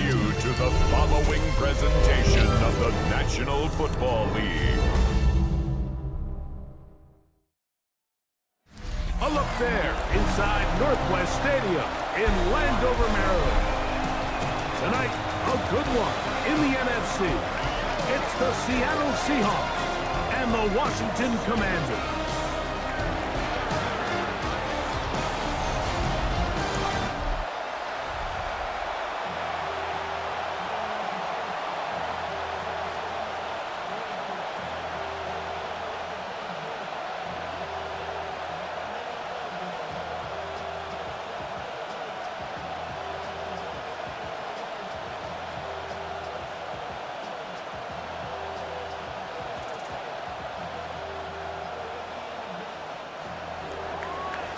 you to the following presentation of the National Football League. A look there inside Northwest Stadium in Landover, Maryland. Tonight, a good one in the NFC. It's the Seattle Seahawks and the Washington Commanders.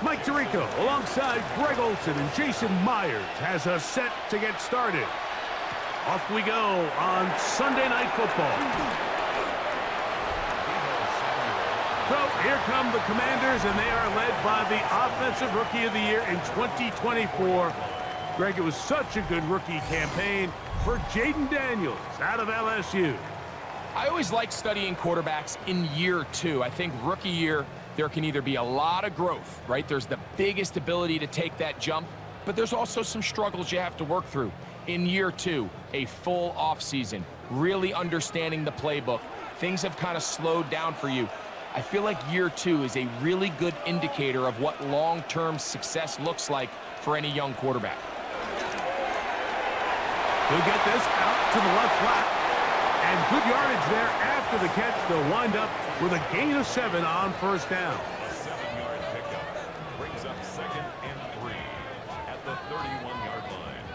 Mike Tirico alongside Greg Olson and Jason Myers has us set to get started. Off we go on Sunday Night Football. So here come the Commanders, and they are led by the Offensive Rookie of the Year in 2024. Greg, it was such a good rookie campaign for Jaden Daniels out of LSU. I always like studying quarterbacks in year two. I think rookie year, there can either be a lot of growth, right? There's the biggest ability to take that jump, but there's also some struggles you have to work through. In year two, a full offseason, really understanding the playbook. Things have kind of slowed down for you. I feel like year two is a really good indicator of what long-term success looks like for any young quarterback. He'll get this out to the left flat. And good yardage there after the catch. They'll wind up with a gain of 7 on first down. A 7-yard pickup brings up 2nd and 3 at the 31-yard line.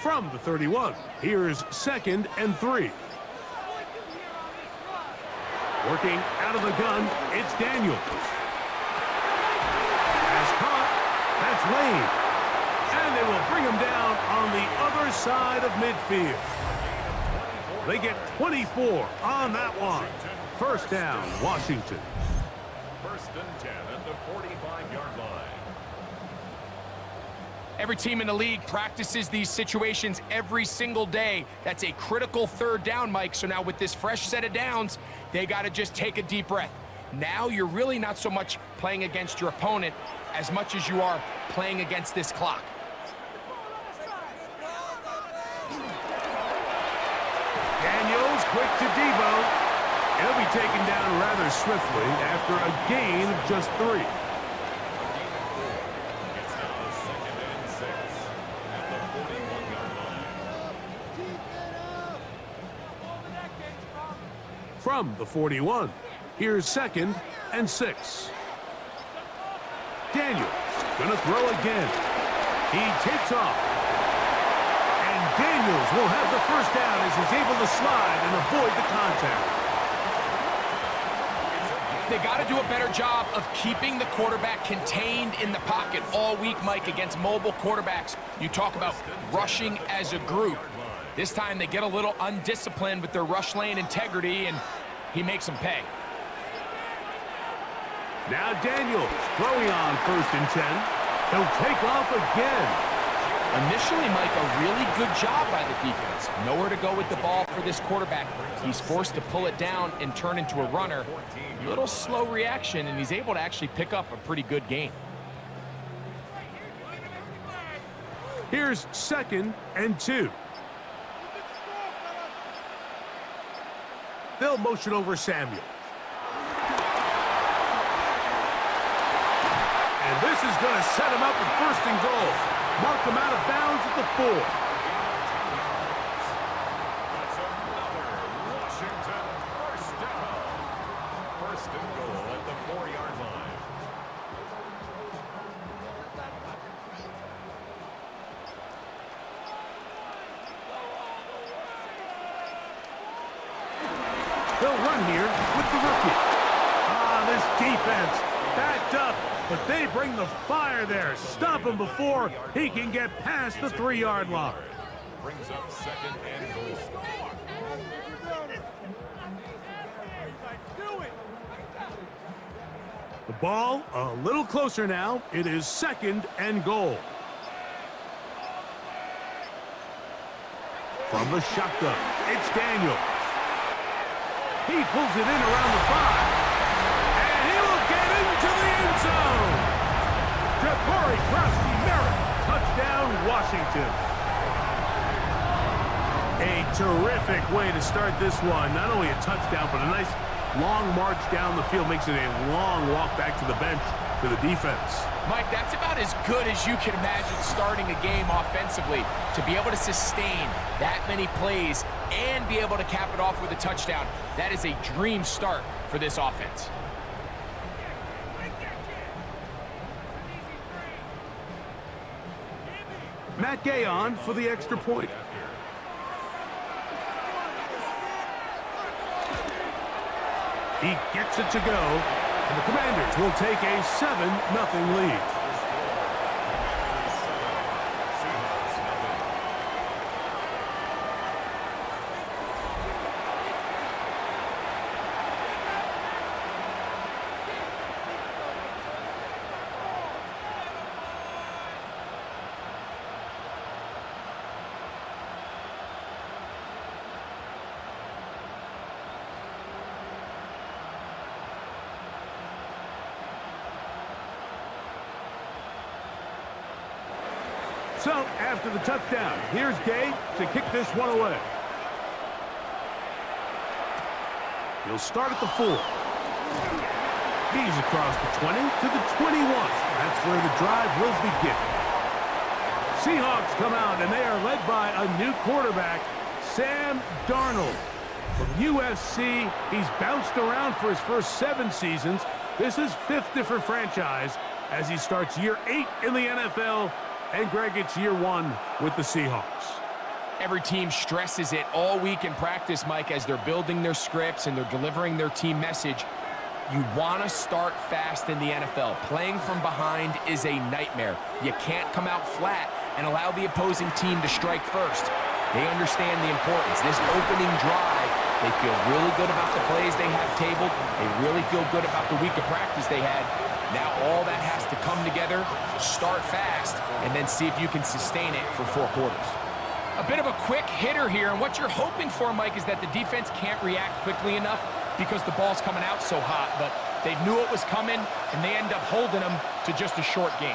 From the 31, here's 2nd and 3. Working out of the gun, it's Daniels. Pass caught. That's Lane. And they will bring him down on the other side of midfield. They get 24 on that one. First down, Washington. 1st and 10 at the 45-yard line. Every team in the league practices these situations every single day. That's a critical 3rd down, Mike. So now with this fresh set of downs, they got to just take a deep breath. Now you're really not so much playing against your opponent as much as you are playing against this clock. Daniels quick to Debo. He'll be taken down rather swiftly after a gain of just 3. It's now 2nd and 6 at the 41-yard line. From the 41, here's 2nd and 6. Daniels gonna throw again. He takes off. And Daniels will have the first down as he's able to slide and avoid the contact. They got to do a better job of keeping the quarterback contained in the pocket all week, Mike, against mobile quarterbacks. You talk about rushing as a group. This time they get a little undisciplined with their rush lane integrity, and he makes them pay. Now Daniels throwing on 1st and 10. He'll take off again. Initially, Mike, a really good job by the defense. Nowhere to go with the ball for this quarterback. He's forced to pull it down and turn into a runner. Little slow reaction, and he's able to actually pick up a pretty good gain. Here's 2nd and 2. They'll motion over Samuel. And this is going to set him up with 1st and goal. Mark him out of bounds at the 4. That's another Washington first down. 1st and goal at the 4-yard line. They'll run here with the rookie. This defense backed up. But they bring the fire there. Stop him before he can get past the 3-yard line. Brings up 2nd and goal. The ball a little closer now. It is 2nd and goal. From the shotgun, it's Daniels. He pulls it in around the 5. And he will get into the end zone. Jabari Krause-Merritt, touchdown Washington. A terrific way to start this one. Not only a touchdown, but a nice long march down the field. Makes it a long walk back to the bench for the defense. Mike, that's about as good as you can imagine starting a game offensively. To be able to sustain that many plays and be able to cap it off with a touchdown, that is a dream start for this offense. Matt Gay on for the extra point. He gets it to go, and the Commanders will take a 7-0 lead. So, after the touchdown, here's Gay to kick this one away. He'll start at the 4. He's across the 20 to the 21. That's where the drive will begin. Seahawks come out, and they are led by a new quarterback, Sam Darnold. From USC, he's bounced around for his first 7 seasons. This is 5th different franchise as he starts year 8 in the NFL. And Greg, it's year 1 with the Seahawks. Every team stresses it all week in practice, Mike, as they're building their scripts and they're delivering their team message. You want to start fast in the NFL. Playing from behind is a nightmare. You can't come out flat and allow the opposing team to strike first. They understand the importance. This opening drive, they feel really good about the plays they have tabled. They really feel good about the week of practice they had. Now all that has to come together, start fast, and then see if you can sustain it for 4 quarters. A bit of a quick hitter here, and what you're hoping for, Mike, is that the defense can't react quickly enough because the ball's coming out so hot, but they knew it was coming, and they end up holding them to just a short gain.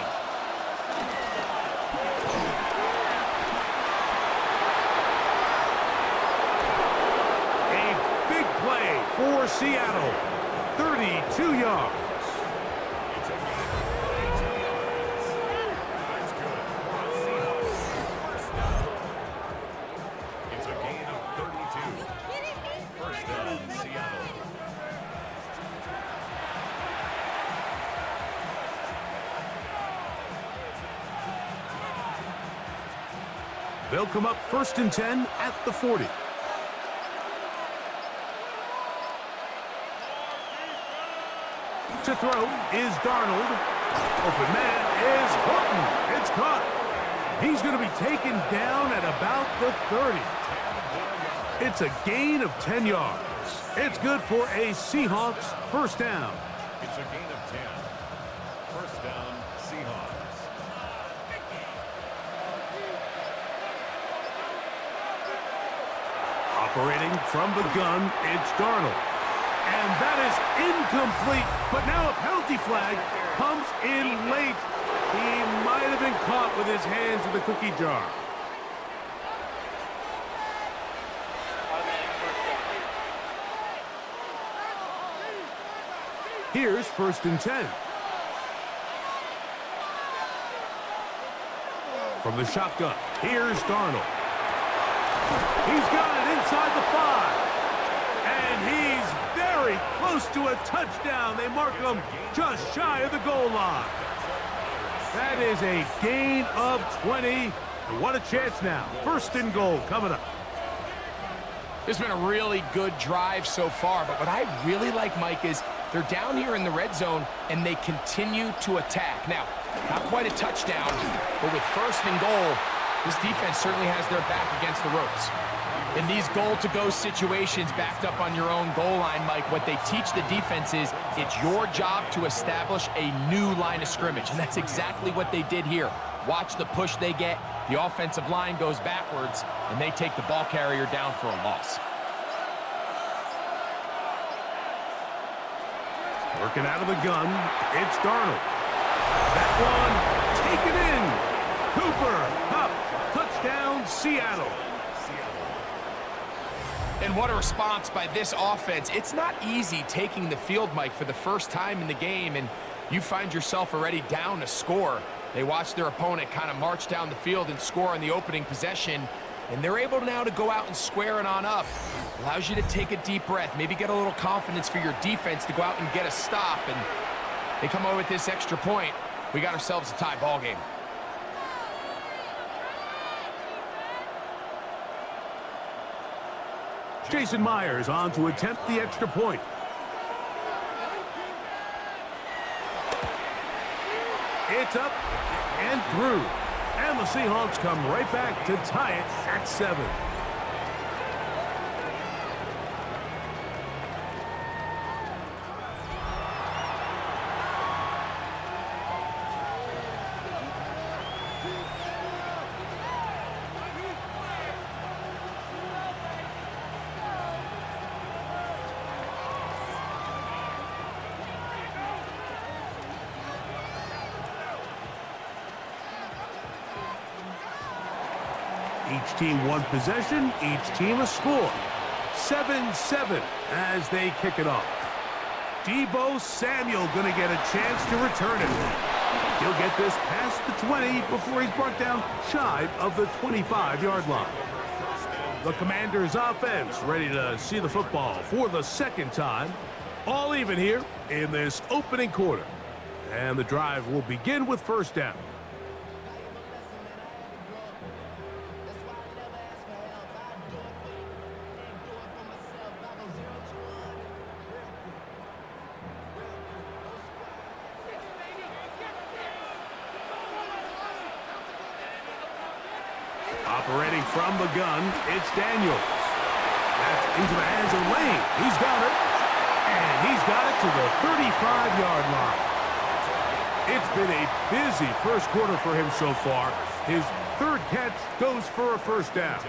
A big play for Seattle, 32 yards. They'll come up 1st and 10 at the 40. To throw is Darnold. Open man is Horton. It's caught. He's going to be taken down at about the 30. It's a gain of 10 yards. It's good for a Seahawks first down. It's a gain of 10. First down, Seahawks. Operating from the gun, it's Darnold. And that is incomplete, but now a penalty flag comes in late. He might have been caught with his hands in the cookie jar. Here's 1st and 10. From the shotgun, here's Darnold. He's got it inside the 5. And he's very close to a touchdown. They mark him just shy of the goal line. That is a gain of 20. And what a chance now. 1st and goal coming up. It's been a really good drive so far, but what I really like, Mike, is they're down here in the red zone, and they continue to attack. Now, not quite a touchdown, but with 1st and goal, this defense certainly has their back against the ropes. In these goal-to-go situations backed up on your own goal line, Mike, what they teach the defense is it's your job to establish a new line of scrimmage, and that's exactly what they did here. Watch the push they get. The offensive line goes backwards, and they take the ball carrier down for a loss. Working out of the gun, it's Darnold. That one, taken in. Cooper, Kupp, touchdown, Seattle. And what a response by this offense. It's not easy taking the field, Mike, for the first time in the game, and you find yourself already down a score. They watch their opponent kind of march down the field and score on the opening possession, and they're able now to go out and square it on up. Allows you to take a deep breath, maybe get a little confidence for your defense to go out and get a stop, and they come over with this extra point. We got ourselves a tie ball game. Jason Myers on to attempt the extra point. It's up and through. And the Seahawks come right back to tie it at 7. Each team one possession, each team a score. 7-7 as they kick it off. Deebo Samuel going to get a chance to return it. He'll get this past the 20 before he's brought down shy of the 25-yard line. The Commanders' offense ready to see the football for the second time. All even here in this opening quarter. And the drive will begin with first down. Operating from the gun, it's Daniels. That's into the hands of Lane. He's got it. And he's got it to the 35-yard line. It's been a busy first quarter for him so far. His third catch goes for a first down.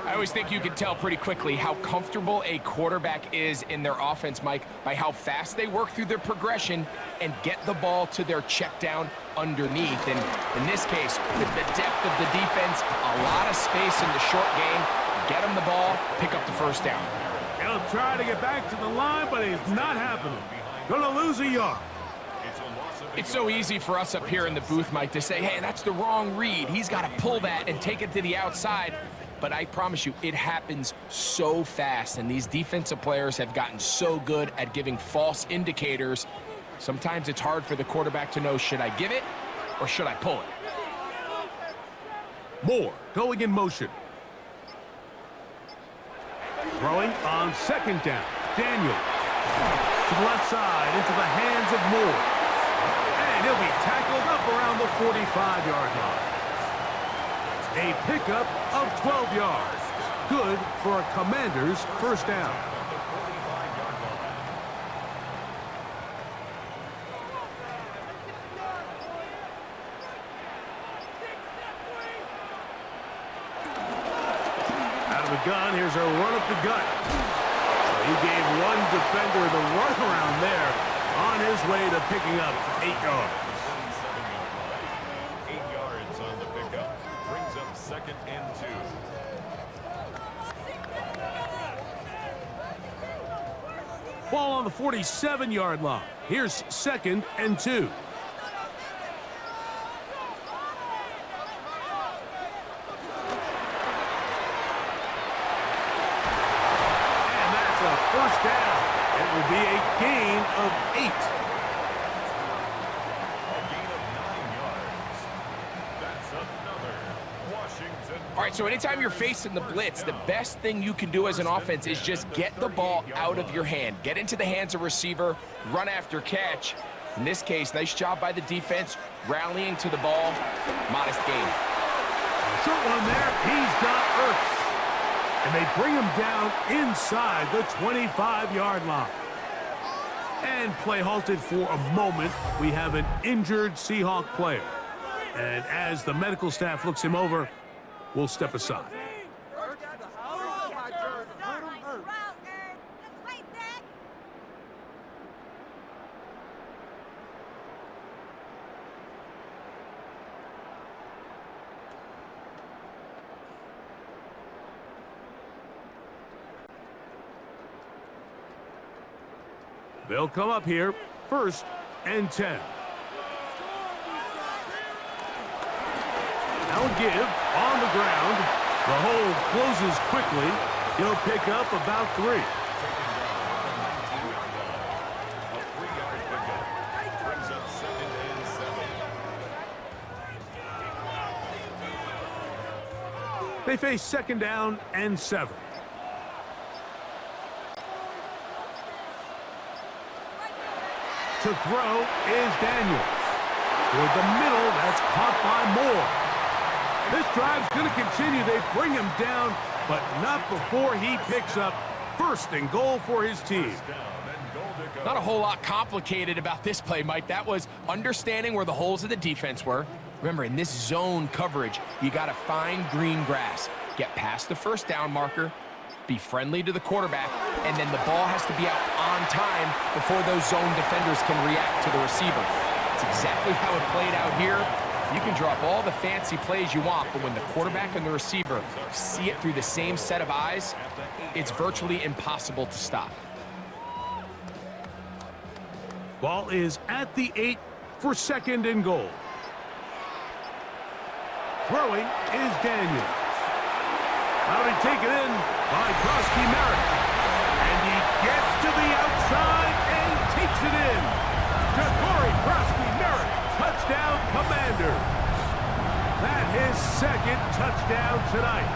I always think you can tell pretty quickly how comfortable a quarterback is in their offense, Mike, by how fast they work through their progression and get the ball to their check down underneath. And in this case, with the depth of the defense, a lot of space in the short game, get them the ball, pick up the first down. He'll try to get back to the line, but it's not happening. Gonna lose a yard. It's so easy for us up here in the booth, Mike, to say, hey, that's the wrong read. He's got to pull that and take it to the outside. But I promise you, it happens so fast, and these defensive players have gotten so good at giving false indicators. Sometimes it's hard for the quarterback to know, should I give it or should I pull it? Moore going in motion. Throwing on second down. Daniels to the left side into the hands of Moore. And he'll be tackled up around the 45-yard line. A pickup of 12 yards. Good for a Commanders first down. Out of the gun, here's a run up the gut. He gave one defender the runaround there on his way to picking up 8 yards. 8 yards on the pickup. Brings up 2nd and 2. Ball on the 47-yard line. Here's 2nd and 2. And that's a first down. It will be a gain of 8. A gain of 9 yards. That's another Washington. All right, so anytime you're facing the blitz, the best thing you can do as an offense is just get the ball out of your hand. Get into the hands of receiver, run after catch. In this case, nice job by the defense, rallying to the ball. Modest gain. Short one there. He's got Ertz. And they bring him down inside the 25-yard line. And play halted for a moment. We have an injured Seahawk player. And as the medical staff looks him over, we'll step aside. They'll come up here, 1st and 10. Now a give on the ground. The hole closes quickly. He'll pick up about 3. A 3-yard pickup. Brings up 2nd and 7. They face 2nd down and 7. To throw is Daniels. Toward the middle, that's caught by Moore. This drive's going to continue. They bring him down, but not before he picks up 1st and goal for his team. Not a whole lot complicated about this play, Mike. That was understanding where the holes of the defense were. Remember, in this zone coverage, you got to find green grass. Get past the 1st down marker, be friendly to the quarterback, and then the ball has to be out on time before those zone defenders can react to the receiver. That's exactly how it played out here. You can drop all the fancy plays you want, but when the quarterback and the receiver see it through the same set of eyes, it's virtually impossible to stop. Ball is at the 8 for 2nd and goal. Throwing is Daniels. Now to take it in by Krosky Merritt. And he gets to the outside and takes it in. Ja'Cory Krosky-Merritt, touchdown Commanders. That his 2nd touchdown tonight.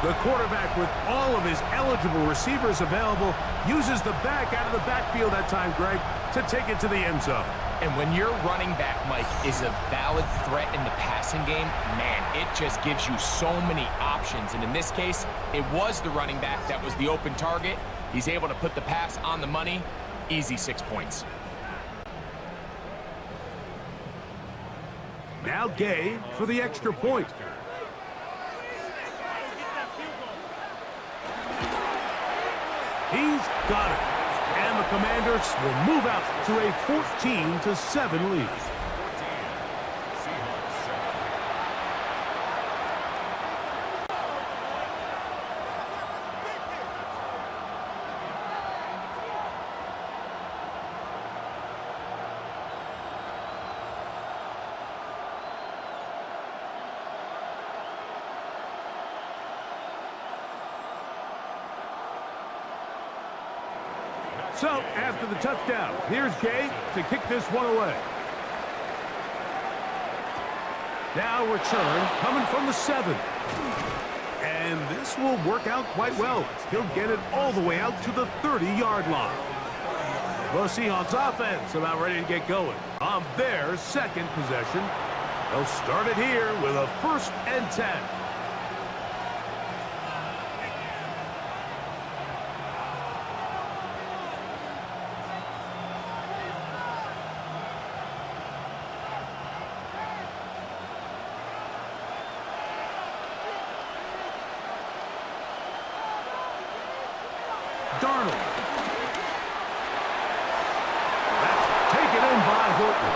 The quarterback, with all of his eligible receivers available, uses the back out of the backfield that time, Greg, to take it to the end zone. And when your running back, Mike, is a valid threat in the passing game, man, it just gives you so many options. And in this case, it was the running back that was the open target. He's able to put the pass on the money. Easy 6 points. Now Gay for the extra point. He's got it. And the Commanders will move out to a 14-7 lead. So, after the touchdown, here's Gay to kick this one away. Now return coming from the 7. And this will work out quite well. He'll get it all the way out to the 30-yard line. The Seahawks offense about ready to get going on their 2nd possession. They'll start it here with a 1st and 10. Darnold. That's taken in by Horton.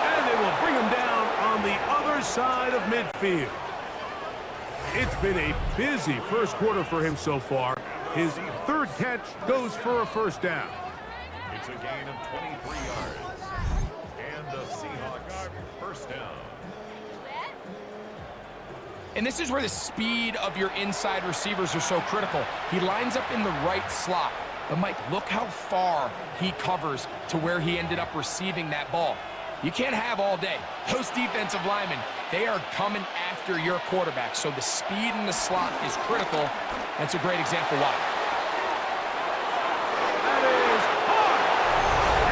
And they will bring him down on the other side of midfield. It's been a busy 1st quarter for him so far. His 3rd catch goes for a 1st down. It's a gain of 23 yards. And the Seahawks 1st down. And this is where the speed of your inside receivers are so critical. He lines up in the right slot. But, Mike, look how far he covers to where he ended up receiving that ball. You can't have all day. Those defensive linemen, they are coming after your quarterback. So the speed in the slot is critical. That's a great example why. That is hard.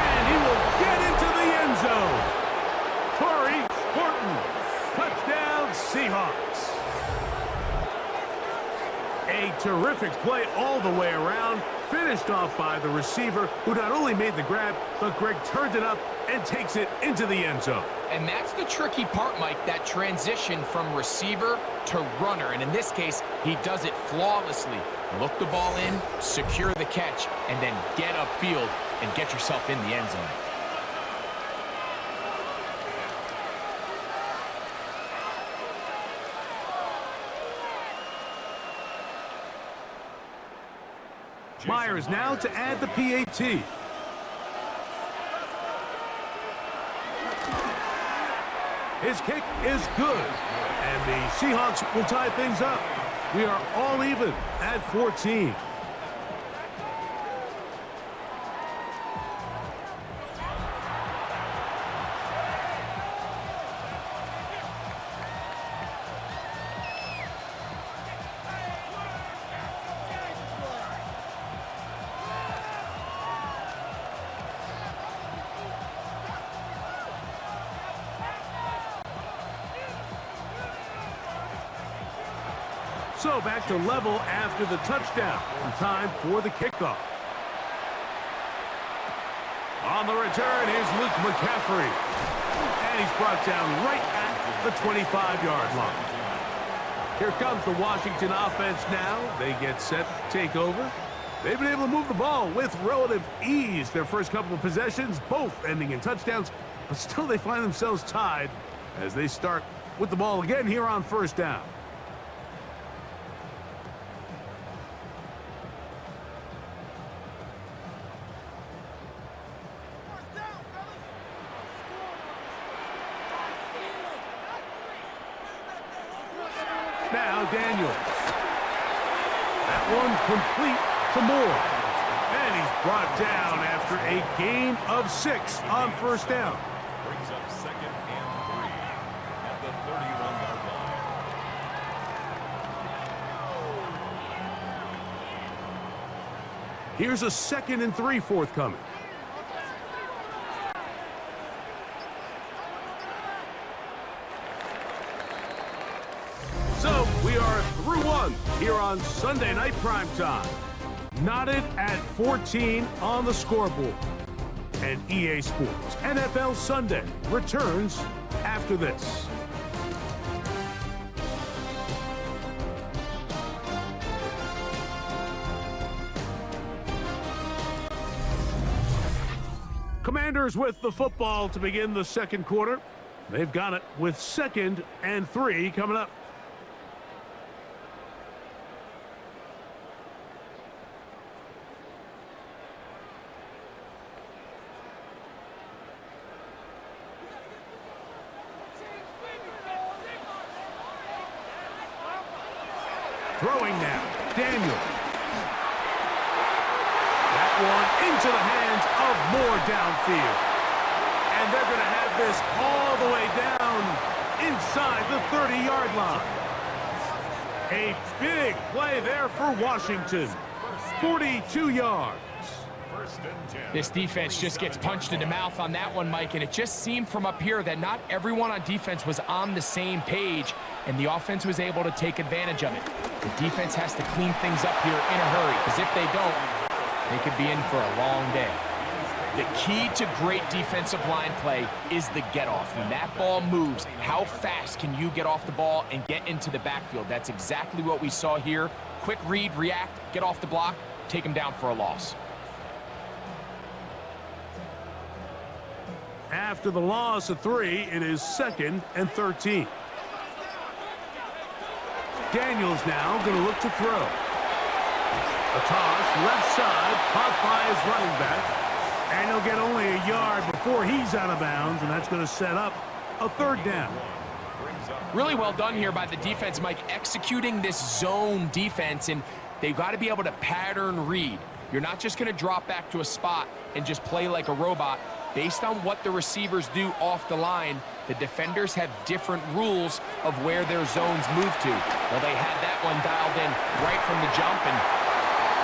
And he will get into the end zone. Torrey Horton. Touchdown, Seahawks. Perfect play all the way around. Finished off by the receiver, who not only made the grab, but Greg turned it up and takes it into the end zone. And that's the tricky part, Mike, that transition from receiver to runner. And in this case, he does it flawlessly. Look the ball in, secure the catch, and then get upfield and get yourself in the end zone. Myers now to add the PAT. His kick is good, and the Seahawks will tie things up. We are all even at 14. So back to level after the touchdown. Time for the kickoff. On the return, here's Luke McCaffrey. And he's brought down right at the 25-yard line. Here comes the Washington offense now. They get set to take over. They've been able to move the ball with relative ease. Their first couple of possessions, both ending in touchdowns, but still they find themselves tied as they start with the ball again here on first down. Now Daniels. That one complete to Moore. And he's brought down after a gain of 6 on first down. Brings up 2nd and 3 at the 31-yard line. Here's a 2nd and 3 forthcoming. So we are through one here on Sunday Night Primetime. Knotted at 14 on the scoreboard. And EA Sports NFL Sunday returns after this. Commanders with the football to begin the second quarter. They've got it with 2nd and 3 coming up. Throwing now, Daniels. That one into the hands of Moore downfield. And they're going to have this all the way down inside the 30-yard line. A big play there for Washington. 42 yards. This defense just gets punched in the mouth on that one, Mike, and it just seemed from up here that not everyone on defense was on the same page, and the offense was able to take advantage of it. The defense has to clean things up here in a hurry, because if they don't, they could be in for a long day. The key to great defensive line play is the get-off. When that ball moves, how fast can you get off the ball and get into the backfield? That's exactly what we saw here. Quick read, react, get off the block, take them down for a loss. After the loss of 3, it is 2nd and 13. Daniels now going to look to throw. A toss, left side, caught by his running back. And he'll get only a yard before he's out of bounds, and that's going to set up a 3rd down. Really well done here by the defense, Mike, executing this zone defense, and they've got to be able to pattern read. You're not just going to drop back to a spot and just play like a robot. Based on what the receivers do off the line, the defenders have different rules of where their zones move to. Well, they had that one dialed in right from the jump, and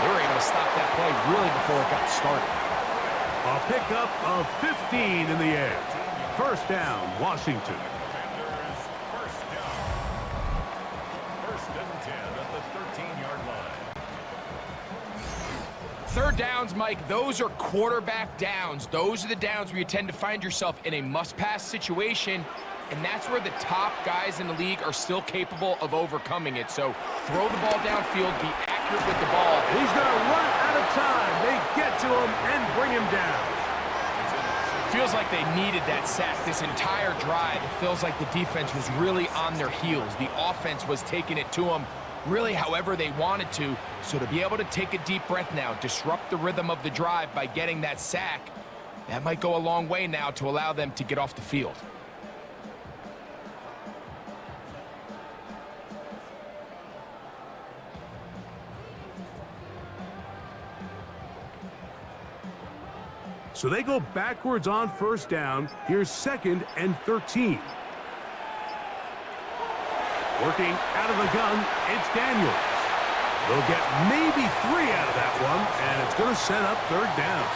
they were able to stop that play really before it got started. A pickup of 15 in the air. First down, Washington. First and 10 at the 13-yard line. downs, Mike, those are quarterback downs. Those are the downs where you tend to find yourself in a must-pass situation, and that's where the top guys in the league are still capable of overcoming it. So throw the ball downfield, be accurate with the ball. He's going to run out of time. They get to him and bring him down. Feels like they needed that sack this entire drive. It feels like the defense was really on their heels. The offense was taking it to them really however they wanted to. So to be able to take a deep breath now, disrupt the rhythm of the drive by getting that sack, that might go a long way now to allow them to get off the field. So they go backwards on first down. Here's 2nd and 13. Working out of the gun, it's Daniels. They'll get maybe 3 out of that one, and it's going to set up 3rd down.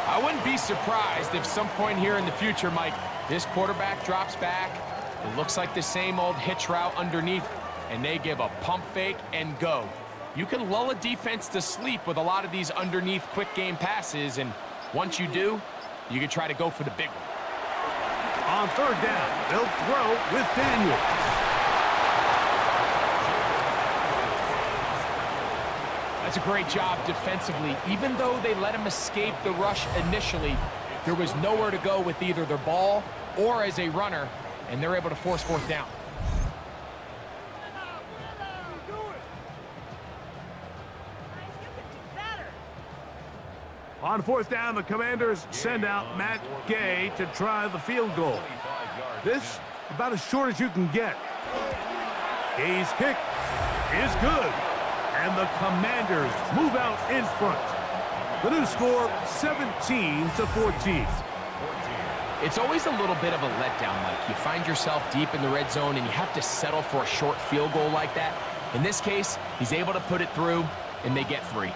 I wouldn't be surprised if some point here in the future, Mike, this quarterback drops back. It looks like the same old hitch route underneath, and they give a pump fake and go. You can lull a defense to sleep with a lot of these underneath quick game passes, and once you do, you can try to go for the big one. On 3rd down, they'll throw with Daniels. That's a great job defensively. Even though they let him escape the rush initially, there was nowhere to go with either their ball or as a runner, and they're able to force 4th down. On 4th down, the Commanders send out Matt Gay to try the field goal. This, about as short as you can get. Gay's kick is good, and the Commanders move out in front. The new score, 17-14. It's always a little bit of a letdown, Mike. You find yourself deep in the red zone, and you have to settle for a short field goal like that. In this case, he's able to put it through, and they get 3.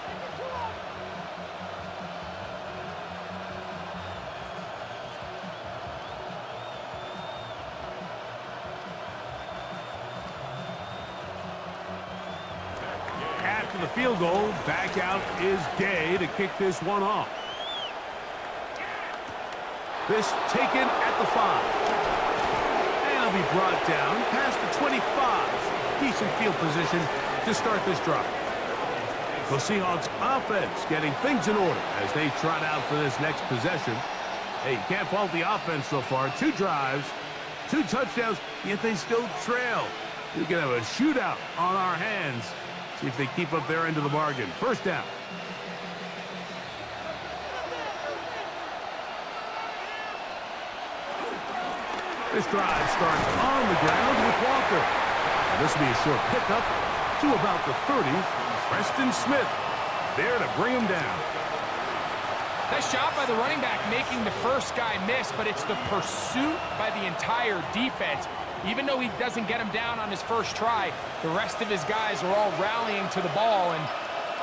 After the field goal, back out is Gay to kick this one off. This taken at the 5. And it'll be brought down past the 25. Decent field position to start this drive. The Seahawks offense getting things in order as they trot out for this next possession. Hey, you can't fault the offense so far. 2 drives, 2 touchdowns, yet they still trail. We can have a shootout on our hands. See if they keep up their end of the bargain. 1st down. This drive starts on the ground with Walker. And this will be a short pickup to about the 30. Preston Smith there to bring him down. Nice job by the running back making the first guy miss, but it's the pursuit by the entire defense. Even though he doesn't get him down on his first try, the rest of his guys are all rallying to the ball, and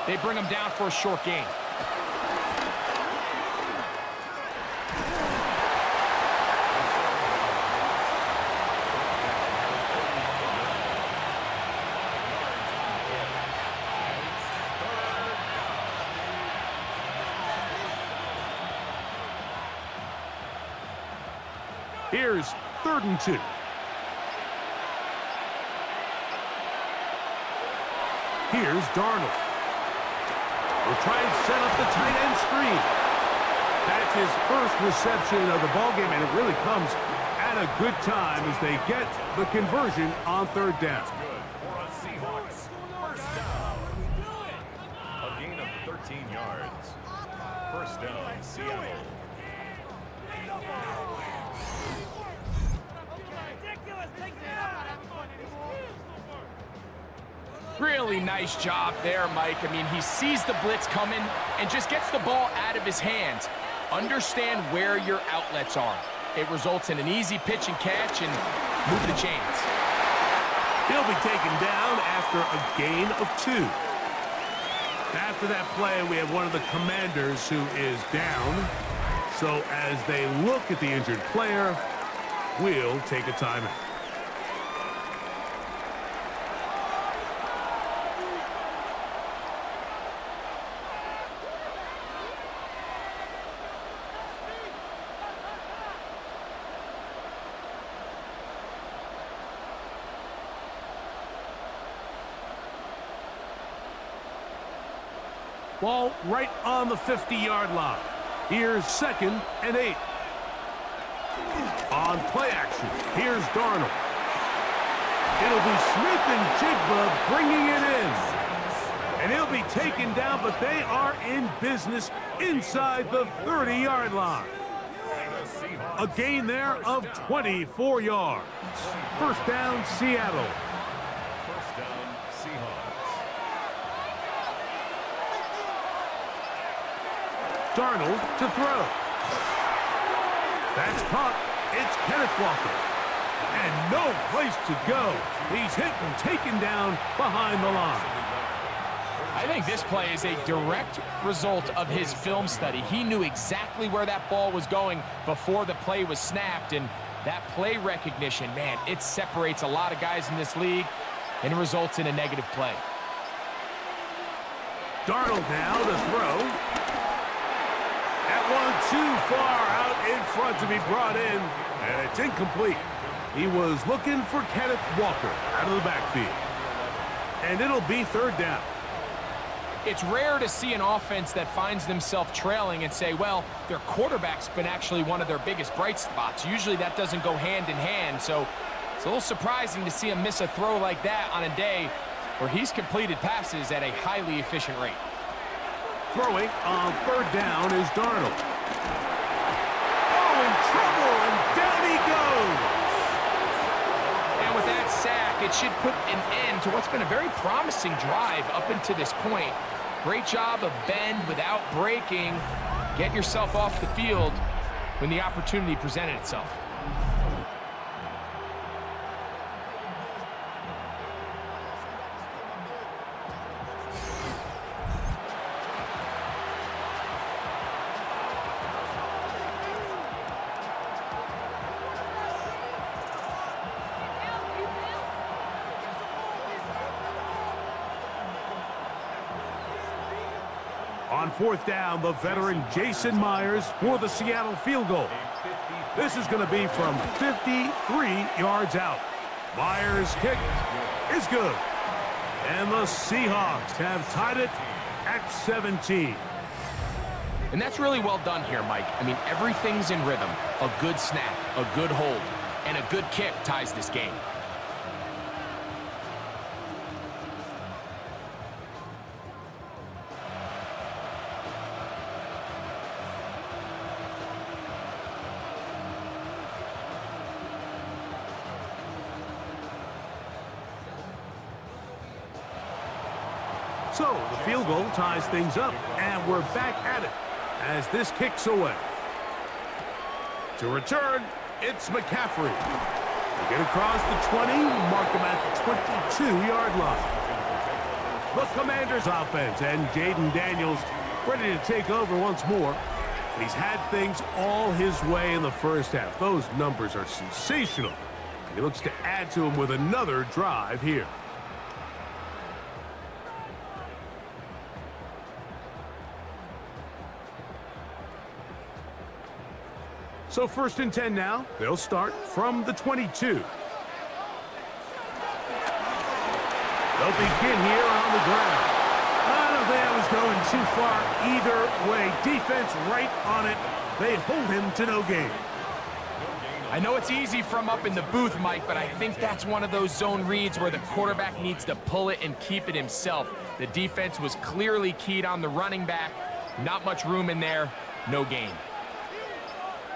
they bring him down for a short gain. Here's 3rd and 2. Here's Darnold. We'll try and set up the tight end screen. That's his first reception of the ballgame, and it really comes at a good time as they get the conversion on 3rd down. For a Seahawks 1st down. A gain of 13 yards. 1st down, Seattle. Really nice job there, Mike. I mean, he sees the blitz coming and just gets the ball out of his hands. Understand where your outlets are. It results in an easy pitch and catch and move the chains. He'll be taken down after a gain of 2. After that play, we have one of the Commanders who is down. So as they look at the injured player, we'll take a timeout. Ball right on the 50-yard line. Here's 2nd and 8. On play action, here's Darnold. It'll be Smith and Jigba bringing it in. And he'll be taken down, but they are in business inside the 30-yard line. A gain there of 24 yards. First down, Seattle. First down, Seahawks. Darnold to throw. That's caught. It's Kenneth Walker. And no place to go. He's hit and taken down behind the line. I think this play is a direct result of his film study. He knew exactly where that ball was going before the play was snapped, and that play recognition, man, it separates a lot of guys in this league and it results in a negative play. Darnold now to throw. That one too far out in front to be brought in, and it's incomplete. He was looking for Kenneth Walker out of the backfield. And it'll be 3rd down. It's rare to see an offense that finds themselves trailing and say, well, their quarterback's been actually one of their biggest bright spots. Usually that doesn't go hand in hand, so it's a little surprising to see him miss a throw like that on a day where he's completed passes at a highly efficient rate. Throwing on 3rd down is Darnold. Oh, in trouble, and down he goes. And with that sack, it should put an end to what's been a very promising drive up until this point. Great job of bend without breaking. Get yourself off the field when the opportunity presented itself. On 4th down, the veteran Jason Myers for the Seattle field goal. This is going to be from 53 yards out. Myers' kick is good. And the Seahawks have tied it at 17. And that's really well done here, Mike. I mean, everything's in rhythm. A good snap, a good hold, and a good kick ties this game. So the field goal ties things up, and we're back at it as this kicks away. To return, it's McCaffrey. They get across the 20, mark him at the 22-yard line. The Commanders' offense and Jaden Daniels ready to take over once more. He's had things all his way in the first half. Those numbers are sensational. And he looks to add to them with another drive here. So 1st and 10 now. They'll start from the 22. They'll begin here on the ground. I don't think I was going too far either way. Defense right on it. They hold him to no gain. I know it's easy from up in the booth, Mike, but I think that's one of those zone reads where the quarterback needs to pull it and keep it himself. The defense was clearly keyed on the running back. Not much room in there. No gain.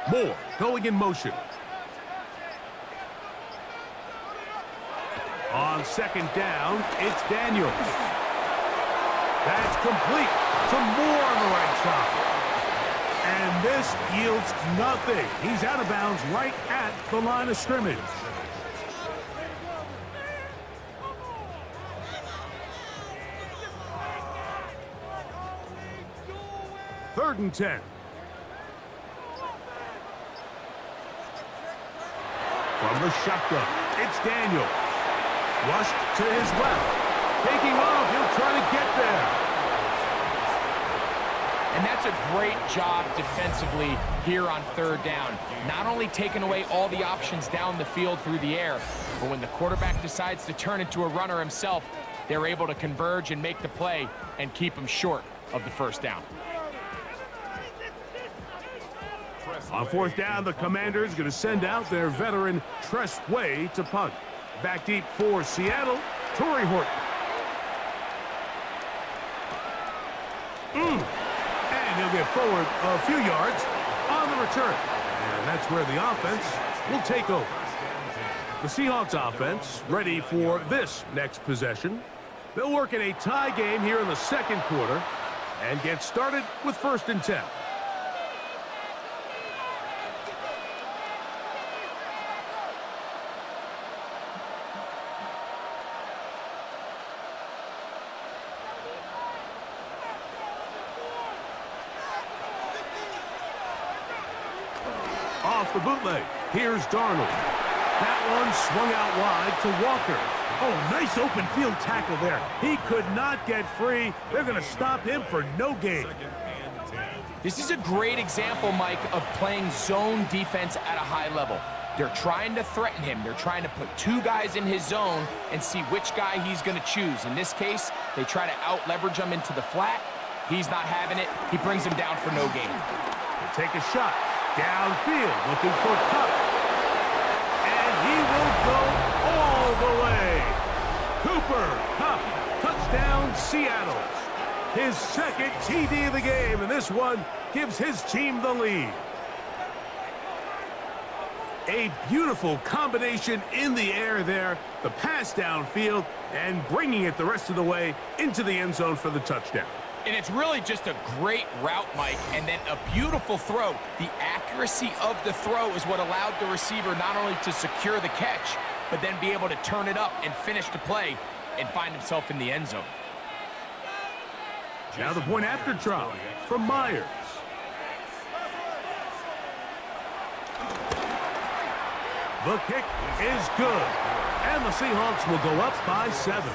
Moore going in motion. On 2nd down, it's Daniels. That's complete to Moore on the right side. And this yields nothing. He's out of bounds right at the line of scrimmage. Third and 10. From the shotgun, it's Daniels. Flushed to his left. Taking off, he'll try to get there. And that's a great job defensively here on 3rd down. Not only taking away all the options down the field through the air, but when the quarterback decides to turn into a runner himself, they're able to converge and make the play and keep him short. of the first down. On fourth down, the Commanders going to send out their veteran Tress Way to punt. Back deep for Seattle, Torrey Horton. And he'll get forward a few yards on the return. And that's where the offense will take over. The Seahawks offense ready for this next possession. They'll work in a tie game here in the second quarter and get started with 1st and 10. Off the bootleg, here's Darnold. That one swung out wide to Walker. Oh, nice open field tackle there. He could not get free. They're going to stop him for no gain. This is a great example, Mike, of playing zone defense at a high level. They're trying to threaten him. They're trying to put 2 guys in his zone and see which guy he's going to choose. In this case, they try to out-leverage him into the flat. He's not having it. He brings him down for no gain. They take a shot. Downfield, looking for Cup. And he will go all the way. Cooper Cup, touchdown Seattle. His second TD of the game, and this one gives his team the lead. A beautiful combination in the air there. The pass downfield and bringing it the rest of the way into the end zone for the touchdown. And it's really just a great route, Mike, and then a beautiful throw. The accuracy of the throw is what allowed the receiver not only to secure the catch, but then be able to turn it up and finish the play and find himself in the end zone. Now the point after try from Myers. The kick is good, and the Seahawks will go up by 7.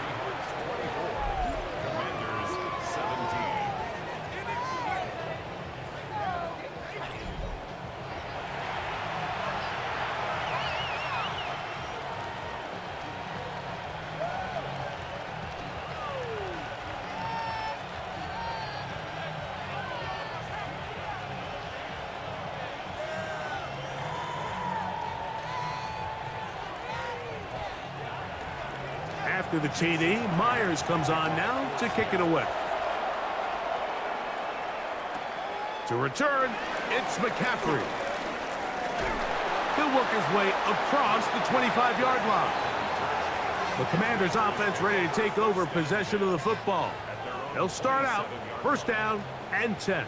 After the TD, Myers comes on now to kick it away. To return, it's McCaffrey. He'll work his way across the 25-yard line. The Commanders' offense ready to take over possession of the football. They'll start out 1st down and 10.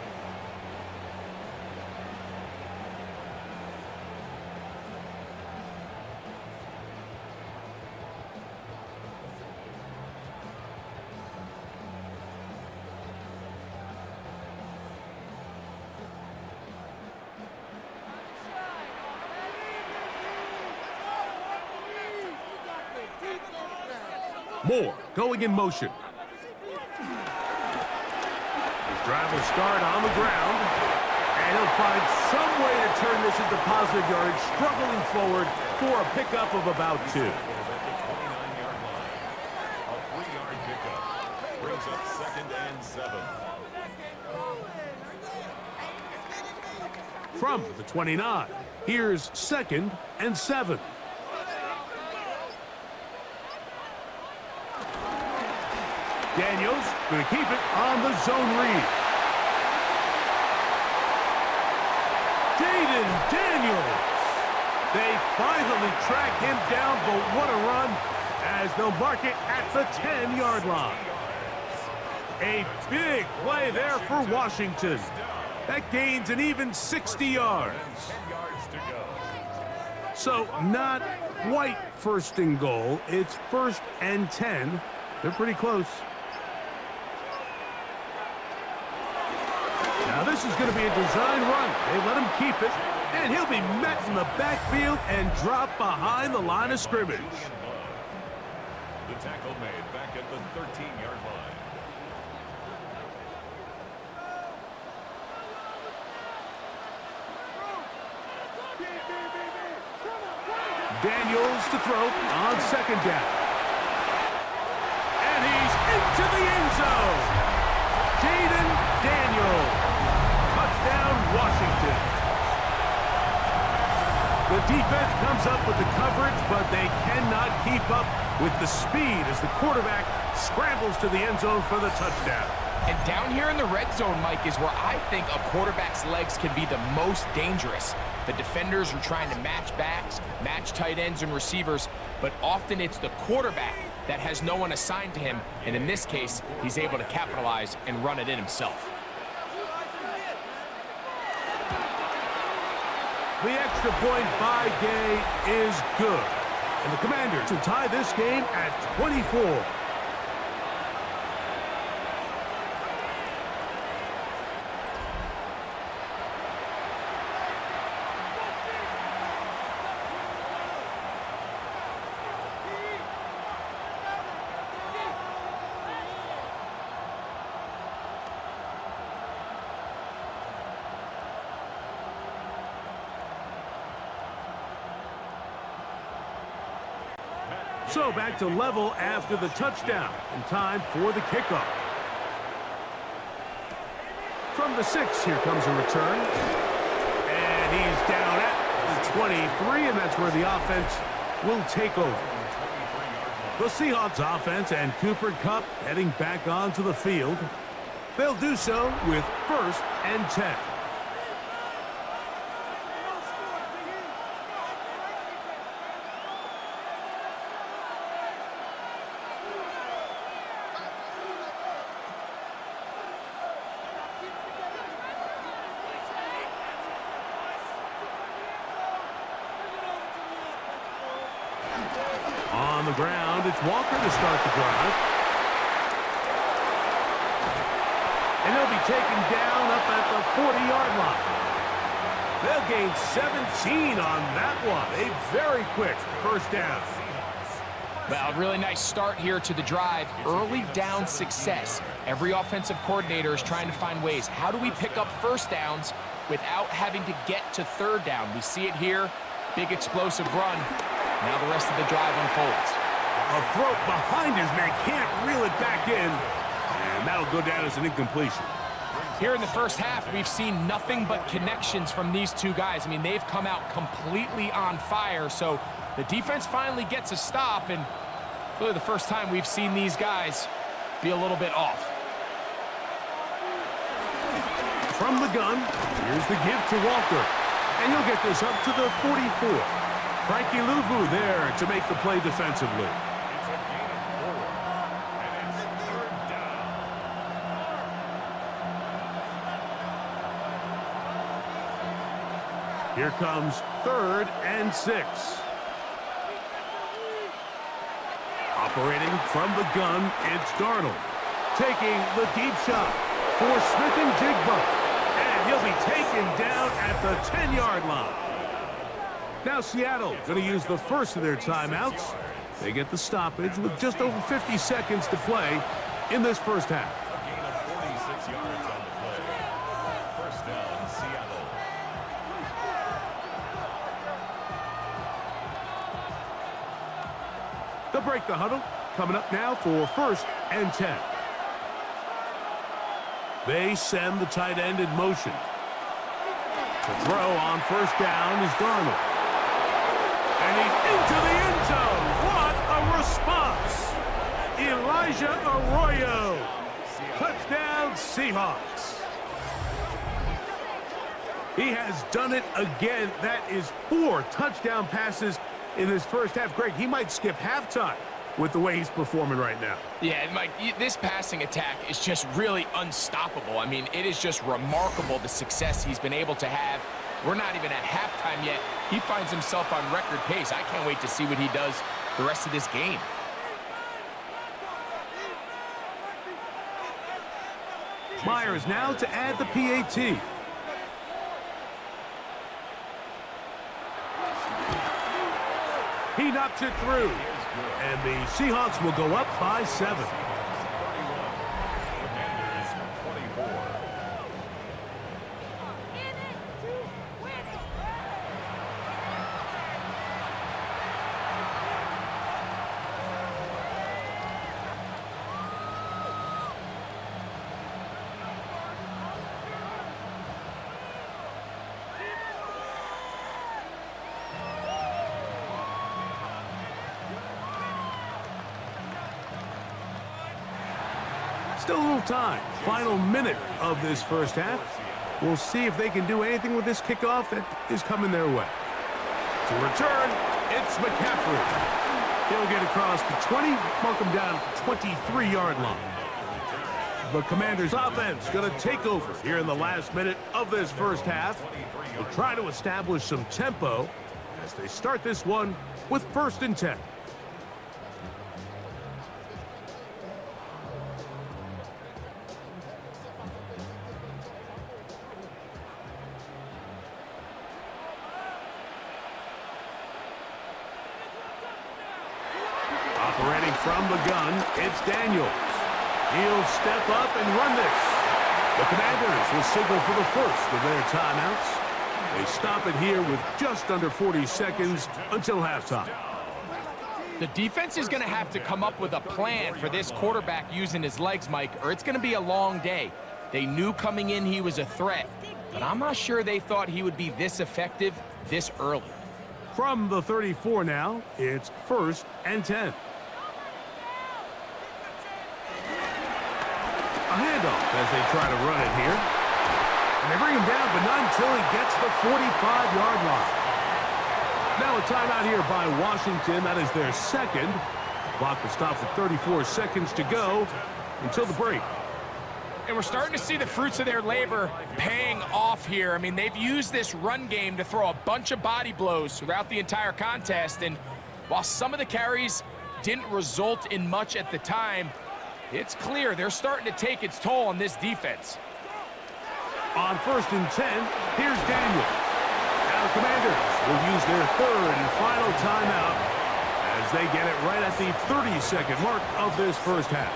Moore going in motion. His drive will start on the ground, and he'll find some way to turn this into positive yardage, struggling forward for a pickup of about 2. A 3-yard pickup brings up 2nd and 7. From the 29, here's 2nd and 7. Daniels going to keep it on the zone read. Jaden Daniels. They finally track him down, but what a run as they'll mark it at the 10-yard line. A big play there for Washington. That gains an even 60 yards. 10 yards to go. So not quite 1st and goal. It's 1st and 10. They're pretty close. Now this is going to be a design run. They let him keep it, and he'll be met in the backfield and dropped behind the line of scrimmage. The tackle made back at the 13-yard line. Daniels to throw on 2nd down. And he's into the end zone. Jaden defense comes up with the coverage, but they cannot keep up with the speed as the quarterback scrambles to the end zone for the touchdown. And down here in the red zone, Mike, is where I think a quarterback's legs can be the most dangerous. The defenders are trying to match backs, match tight ends and receivers, but often it's the quarterback that has no one assigned to him, and in this case, he's able to capitalize and run it in himself. The extra point by Gay is good, and the Commanders will tie this game at 24. So back to level after the touchdown, and time for the kickoff. From the 6, here comes a return. And he's down at the 23, and that's where the offense will take over. The Seahawks offense and Cooper Kupp heading back onto the field. They'll do so with 1st and 10. On the ground, it's Walker to start the drive. And he'll be taken down up at the 40-yard line. They'll gain 17 on that one. A very quick first down. Well, a really nice start here to the drive. Early down success. Every offensive coordinator is trying to find ways. How do we pick up first downs without having to get to 3rd down? We see it here. Big explosive run. Now the rest of the drive unfolds. A throw behind his man, can't reel it back in, and that'll go down as an incompletion. Here in the first half, we've seen nothing but connections from these two guys. I mean, they've come out completely on fire, so the defense finally gets a stop, and really the first time we've seen these guys be a little bit off. From the gun, here's the give to Walker, and he'll get this up to the 44. Frankie Louvu there to make the play defensively. It's a gain of 4, and it's 3rd down. Here comes 3rd and 6. Operating from the gun, it's Darnold. Taking the deep shot for Smith and Jigba. And he'll be taken down at the 10-yard line. Now Seattle going to use the first of their timeouts. They get the stoppage with just over 50 seconds to play in this first half. A gain of 46 yards on the play. 1st down, Seattle. They'll break the huddle. Coming up now for 1st and 10. They send the tight end in motion. The throw on 1st down is Darnold. And he's into the end zone. What a response. Elijah Arroyo. Touchdown, Seahawks. He has done it again. That is 4 touchdown passes in this first half. Greg, he might skip halftime with the way he's performing right now. Yeah, Mike, this passing attack is just really unstoppable. I mean, it is just remarkable the success he's been able to have. We're not even at halftime yet. He finds himself on record pace. I can't wait to see what he does the rest of this game. Myers now to add the PAT. He knocks it through. And the Seahawks will go up by 7. 31. Commanders 24. Still a little time. Final minute of this first half. We'll see if they can do anything with this kickoff that is coming their way. To return, it's McCaffrey. He'll get across the 20, mark him down at the 23-yard line. The Commanders' offense going to take over here in the last minute of this first half. They'll try to establish some tempo as they start this one with 1st and 10. Operating from the gun, it's Daniels. He'll step up and run this. The Commanders will signal for the first of their timeouts. They stop it here with just under 40 seconds until halftime. The defense is going to have to come up with a plan for this quarterback using his legs, Mike, or it's going to be a long day. They knew coming in he was a threat, but I'm not sure they thought he would be this effective this early. From the 34 now, it's 1st and 10. A handoff as they try to run it here. And they bring him down, but not until he gets the 45-yard line. Now a timeout here by Washington. That is their second. The clock will stop at 34 seconds to go until the break. And we're starting to see the fruits of their labor paying off here. I mean, they've used this run game to throw a bunch of body blows throughout the entire contest. And while some of the carries didn't result in much at the time, it's clear they're starting to take its toll on this defense. On 1st and 10, here's Daniels. Now the Commanders will use their 3rd and final timeout as they get it right at the 30-second mark of this first half.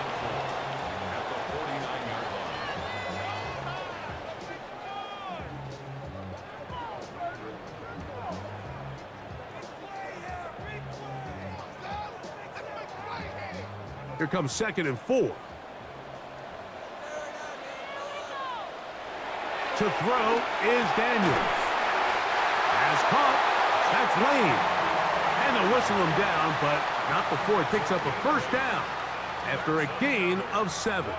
Here comes 2nd and 4. To throw is Daniels. Has caught. That's Lane. And they'll whistle him down, but not before he picks up a 1st down after a gain of 7.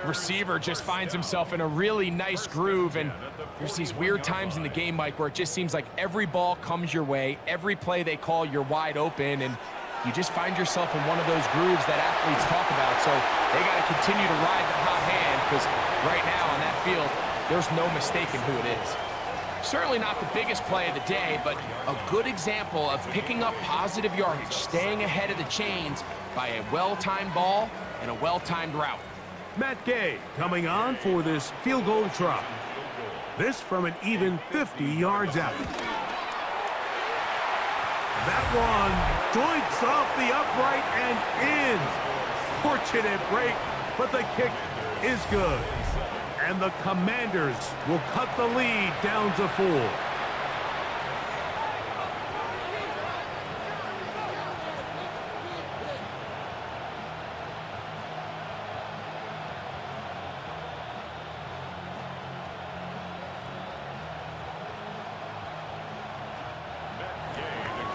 Receiver just finds himself in a really nice groove, and there's these weird times in the game, Mike, where it just seems like every ball comes your way, every play they call, you're wide open, and you just find yourself in one of those grooves that athletes talk about. So they got to continue to ride the hot hand, because right now on that field, there's no mistaking who it is. Certainly not the biggest play of the day, but a good example of picking up positive yardage, staying ahead of the chains by a well-timed ball and a well-timed route. Matt Gay coming on for this field goal try. This from an even 50 yards out. That one joints off the upright and in. Fortunate break, but the kick is good. And the Commanders will cut the lead down to 4.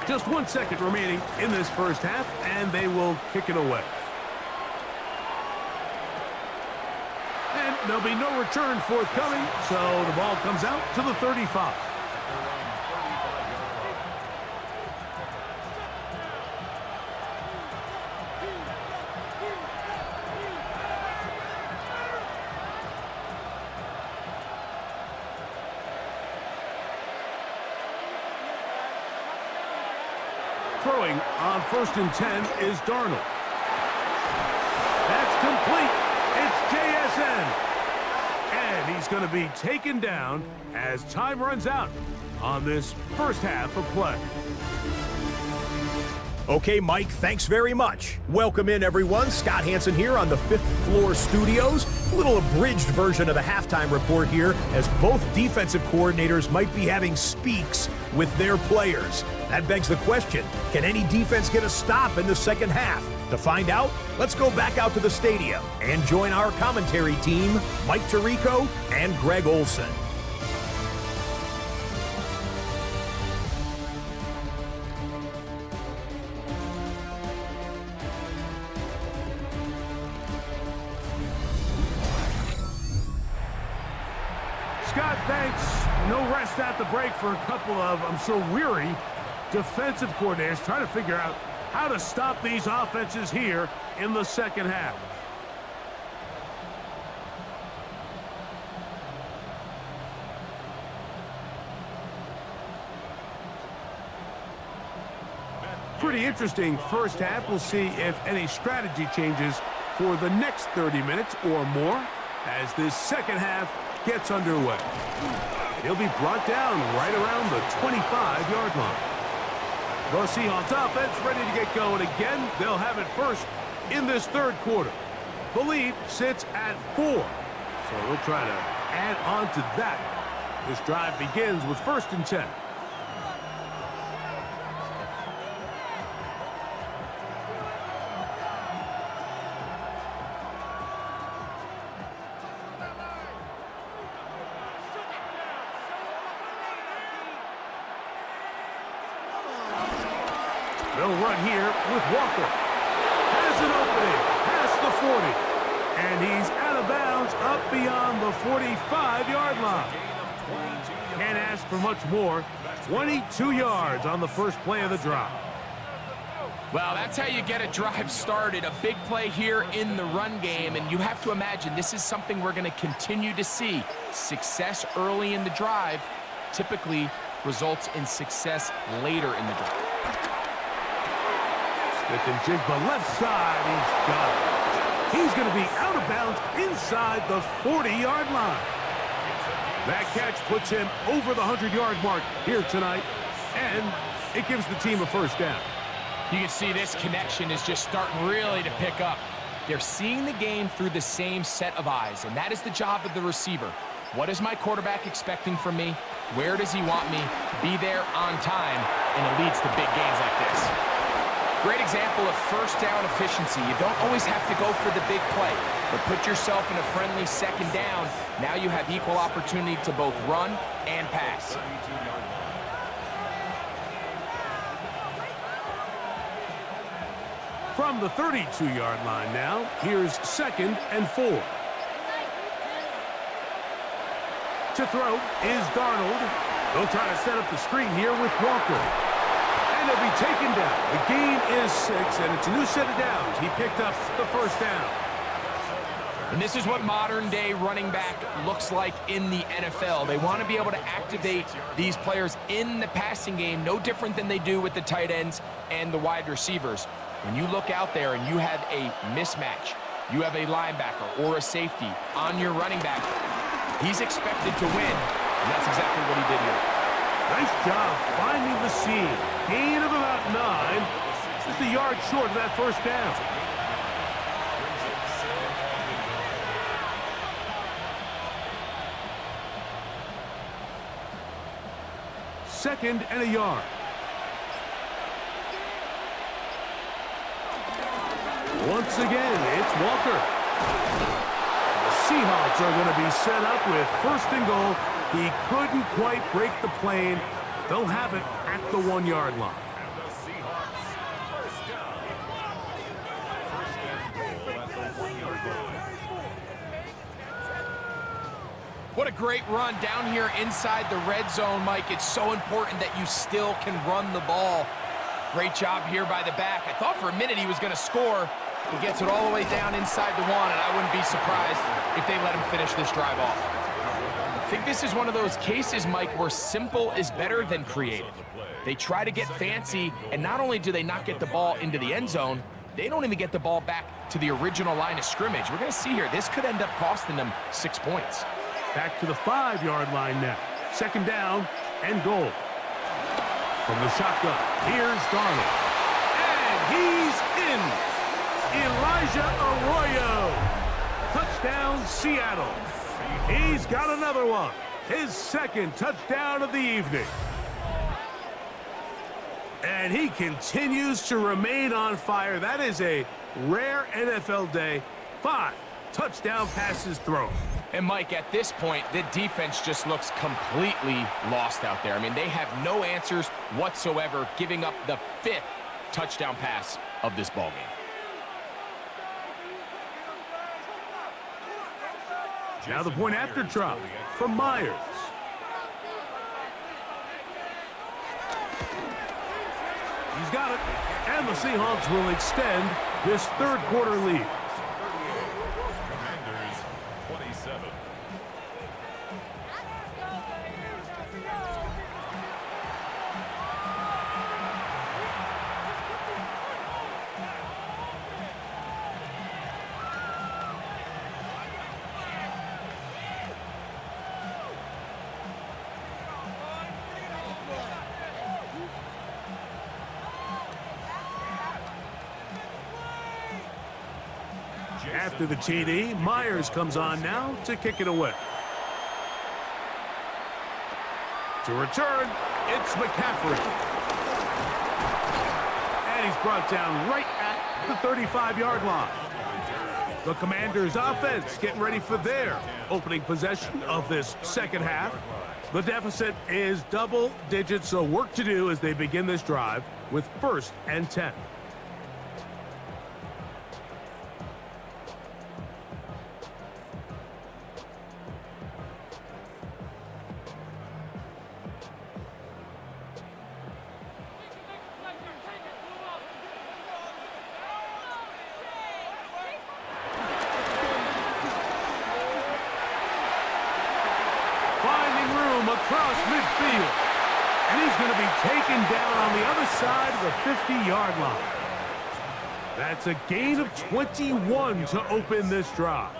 Just 1 second remaining in this first half, and they will kick it away. And there'll be no return forthcoming, so the ball comes out to the 35. Throwing on 1st and 10 is Darnold. That's complete. It's JSN. And he's going to be taken down as time runs out on this first half of play. Okay, Mike, thanks very much. Welcome in, everyone. Scott Hansen here on the 5th floor studios. A little abridged version of the halftime report here, as both defensive coordinators might be having speaks with their players. That begs the question, can any defense get a stop in the second half? To find out, let's go back out to the stadium and join our commentary team, Mike Tirico and Greg Olson. no rest at the break for a couple of, I'm sure, weary defensive coordinators trying to figure out how to stop these offenses here in the second half. Pretty interesting first half. We'll see if any strategy changes for the next 30 minutes or more as this second half gets underway. He'll be brought down right around the 25-yard line. The Seahawks offense ready to get going again. They'll have it first in this third quarter. The lead sits at 4, so they'll try to add on to that. This drive begins with 1st and 10. They'll run here with Walker. Has an opening past the 40. And he's out of bounds up beyond the 45-yard line. Can't ask for much more. 22 yards on the first play of the drive. Well, that's how you get a drive started. A big play here in the run game. And you have to imagine this is something we're going to continue to see. Success early in the drive typically results in success later in the drive. Smith and Jigba left side. He's got it. He's going to be out of bounds inside the 40-yard line. That catch puts him over the 100-yard mark here tonight, and it gives the team a first down. You can see this connection is just starting really to pick up. They're seeing the game through the same set of eyes, and that is the job of the receiver. What is my quarterback expecting from me? Where does he want me? Be there on time, and it leads to big gains like this. Great example of first down efficiency. You don't always have to go for the big play, but put yourself in a friendly second down. Now you have equal opportunity to both run and pass. From the 32-yard line now, here's 2nd and 4. To throw is Darnold. They'll try to set up the screen here with Walker. And he'll be taken down. The gain is 6, and it's a new set of downs. He picked up the first down. And this is what modern-day running back looks like in the NFL. They want to be able to activate these players in the passing game, no different than they do with the tight ends and the wide receivers. When you look out there and you have a mismatch, you have a linebacker or a safety on your running back, he's expected to win, and that's exactly what he did here. Nice job finding the seam. Gain of about 9. Just a yard short of that first down. Second and a yard. Once again, it's Walker. The Seahawks are going to be set up with 1st and goal. He couldn't quite break the plane. They'll have it at the 1-yard line. And the Seahawks, first down. 1st and goal at the 1-yard line. What a great run down here inside the red zone, Mike. It's so important that you still can run the ball. Great job here by the back. I thought for a minute he was going to score. He gets it all the way down inside the 1, and I wouldn't be surprised if they let him finish this drive off. I think this is one of those cases, Mike, where simple is better than creative. They try to get fancy, and not only do they not get the ball into the end zone, they don't even get the ball back to the original line of scrimmage. We're going to see here, this could end up costing them 6 points. Back to the 5-yard line now. 2nd down and goal. From the shotgun, here's Darnold. And he's in. Elijah Arroyo. Touchdown, Seattle. He's got another one. His 2nd touchdown of the evening. And he continues to remain on fire. That is a rare NFL day. 5 touchdown passes thrown. And Mike, at this point, the defense just looks completely lost out there. I mean, they have no answers whatsoever, giving up the 5th touchdown pass of this ballgame. Now the point after drop from Myers. got it. And the Seahawks will extend this third quarter lead. Commanders 27. After the TD, Myers comes on now to kick it away. To return, it's McCaffrey. And he's brought down right at the 35-yard line. The Commanders' offense getting ready for their opening possession of this second half. The deficit is double digits, so work to do as they begin this drive with 1st and 10. Across midfield. And he's going to be taken down on the other side of the 50-yard line. That's a gain of 21 to open this drive.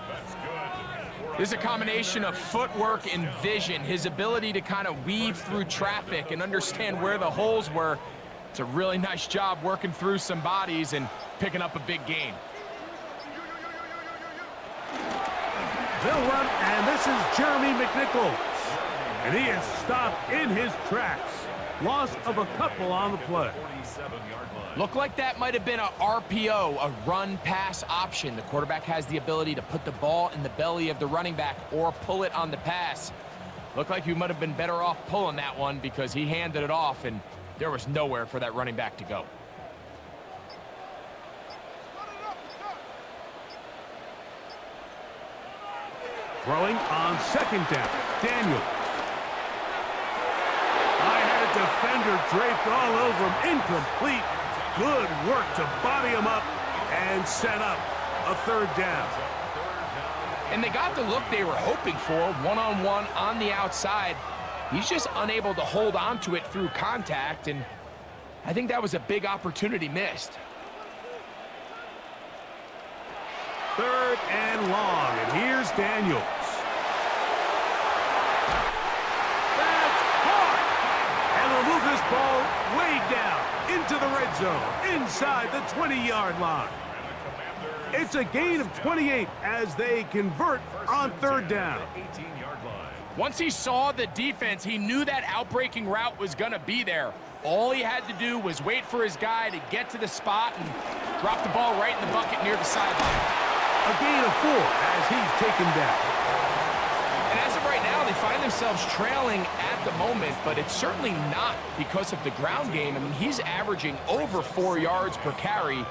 There's a combination of footwork and vision, his ability to kind of weave through traffic and understand where the holes were. It's a really nice job working through some bodies and picking up a big gain. They'll run, and this is Jeremy McNichols. And he is stopped in his tracks. Loss of a couple on the play. Looked like that might have been a RPO, a run-pass option. The quarterback has the ability to put the ball in the belly of the running back or pull it on the pass. Looked like he might have been better off pulling that one because he handed it off, and there was nowhere for that running back to go. Throwing on 2nd down, Daniel. Defender draped all over him, incomplete. Good work to body him up and set up a 3rd down. And they got the look they were hoping for, one-on-one on the outside. He's just unable to hold on to it through contact, and I think that was a big opportunity missed. 3rd and long, and here's Daniels. Move this ball way down into the red zone, inside the 20-yard line. It's a gain of 28 as they convert on 3rd down. Once he saw the defense, he knew that outbreaking route was going to be there. All he had to do was wait for his guy to get to the spot and drop the ball right in the bucket near the sideline. A gain of 4 as he's taken down. And as of right now, they find themselves trailing at the moment, but it's certainly not because of the ground game. I mean, he's averaging over 4 yards per carry.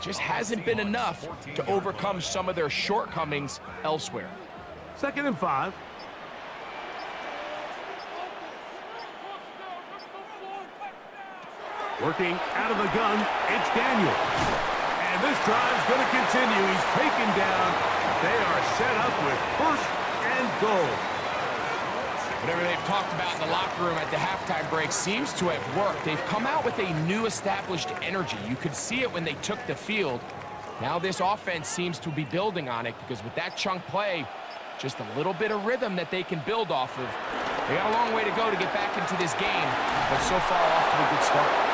Just hasn't been enough to overcome some of their shortcomings elsewhere. 2nd and 5. Working out of the gun, it's Daniel. And this drive's going to continue. He's taken down. They are set up with 1st and goal. Whatever they've talked about in the locker room at the halftime break seems to have worked. They've come out with a new established energy. You could see it when they took the field. Now this offense seems to be building on it because with that chunk play, just a little bit of rhythm that they can build off of. They got a long way to go to get back into this game, but so far off to a good start.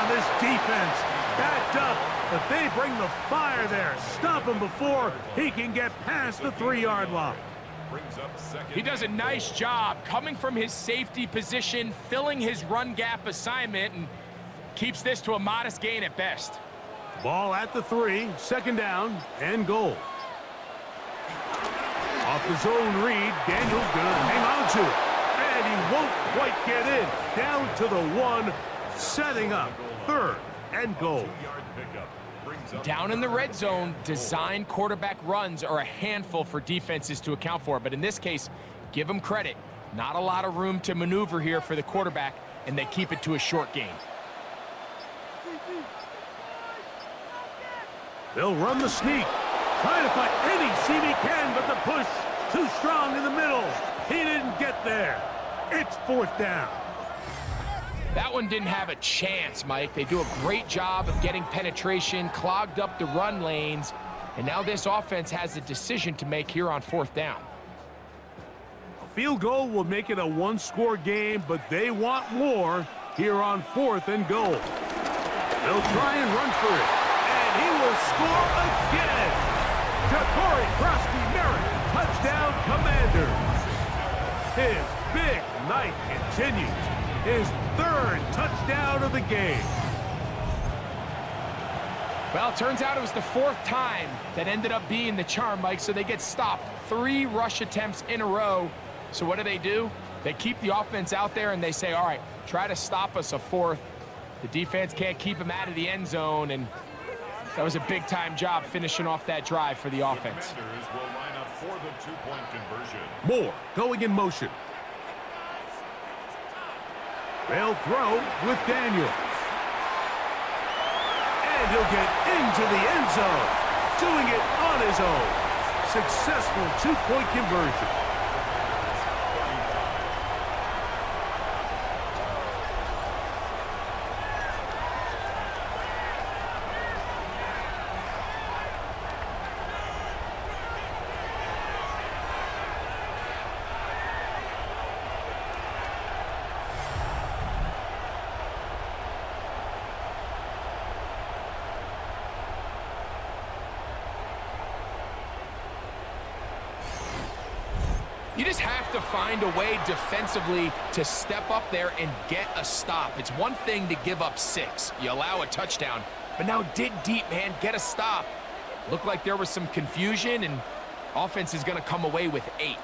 This defense backed up, but they bring the fire there. Stop him before he can get past the 3-yard line. He does a nice job coming from his safety position, filling his run gap assignment, and keeps this to a modest gain at best. Ball at the 3, 2nd down and goal. Off the zone read, Daniel's gonna hang on to it. And he won't quite get in. Down to the 1, setting up 3rd and goal. Down in the red zone, designed quarterback runs are a handful for defenses to account for. But in this case, give them credit. Not a lot of room to maneuver here for the quarterback, and they keep it to a short gain. They'll run the sneak. Trying to find any seam he can, but the push too strong in the middle. He didn't get there. It's 4th down. That one didn't have a chance, Mike. They do a great job of getting penetration, clogged up the run lanes, and now this offense has a decision to make here on 4th down. A field goal will make it a one-score game, but they want more here on 4th and goal. They'll try and run for it, and he will score again. Ja'Cory Merritt, touchdown Commanders. His big night continues. His 3rd touchdown of the game. Well, it turns out it was the 4th time that ended up being the charm, Mike, so they get stopped 3 rush attempts in a row. So what do? They keep the offense out there and they say, all right, try to stop us a 4th. The defense can't keep him out of the end zone, and that was a big-time job finishing off that drive for the offense. Commanders will line up for the 2-point conversion. Moore going in motion. They'll throw with Daniel. And he'll get into the end zone, doing it on his own. Successful 2-point conversion. You just have to find a way defensively to step up there and get a stop. It's one thing to give up 6. You allow a touchdown, but now dig deep, man. Get a stop. Looked like there was some confusion, and offense is going to come away with 8.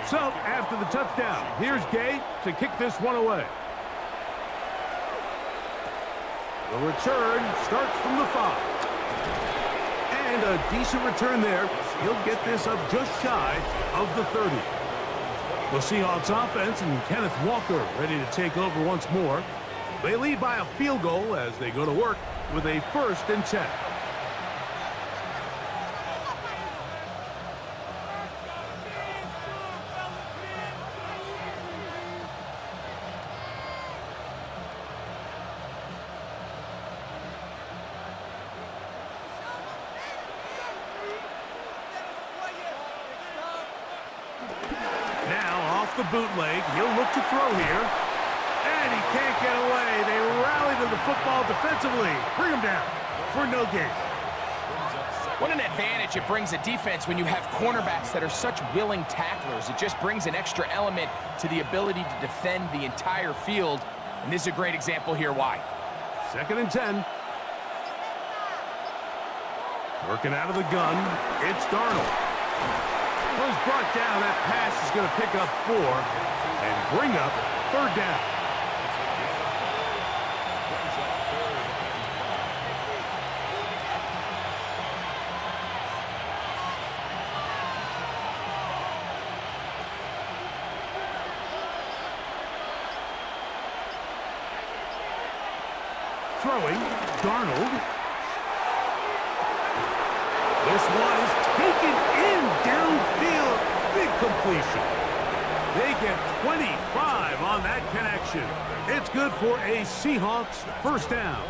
So, after the touchdown, here's Gay to kick this one away. The return starts from the 5. And a decent return there. He'll get this up just shy of the 30. The Seahawks offense and Kenneth Walker ready to take over once more. They lead by a field goal as they go to work with a 1st and 10. The bootleg, he'll look to throw here, and he can't get away. They rally to the football defensively, bring him down for no gain. What an advantage it brings a defense when you have cornerbacks that are such willing tacklers. It just brings an extra element to the ability to defend the entire field, and this is a great example here why. 2nd and 10. Working out of the gun, it's Darnold. Was brought down. That pass is going to pick up 4 and bring up 3rd down. Throwing, Darnold. This one is taken in downfield. Big completion. They get 25 on that connection. It's good for a Seahawks 1st down.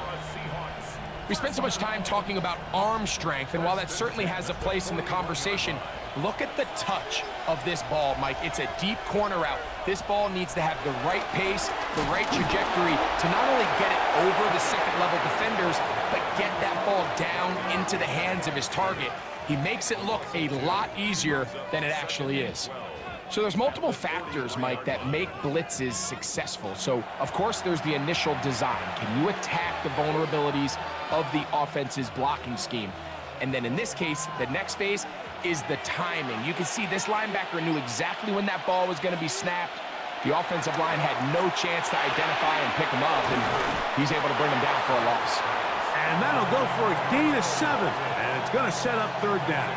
We spent so much time talking about arm strength, and while that certainly has a place in the conversation, look at the touch of this ball, Mike. It's a deep corner route. This ball needs to have the right pace, the right trajectory to not only get it over the second-level defenders, but get that ball down into the hands of his target. He makes it look a lot easier than it actually is. So there's multiple factors, Mike, that make blitzes successful. So, of course, there's the initial design. Can you attack the vulnerabilities of the offense's blocking scheme? And then in this case, the next phase is the timing. You can see this linebacker knew exactly when that ball was going to be snapped. The offensive line had no chance to identify and pick him up, and he's able to bring him down for a loss. And that'll go for a gain of 7, and it's going to set up 3rd down.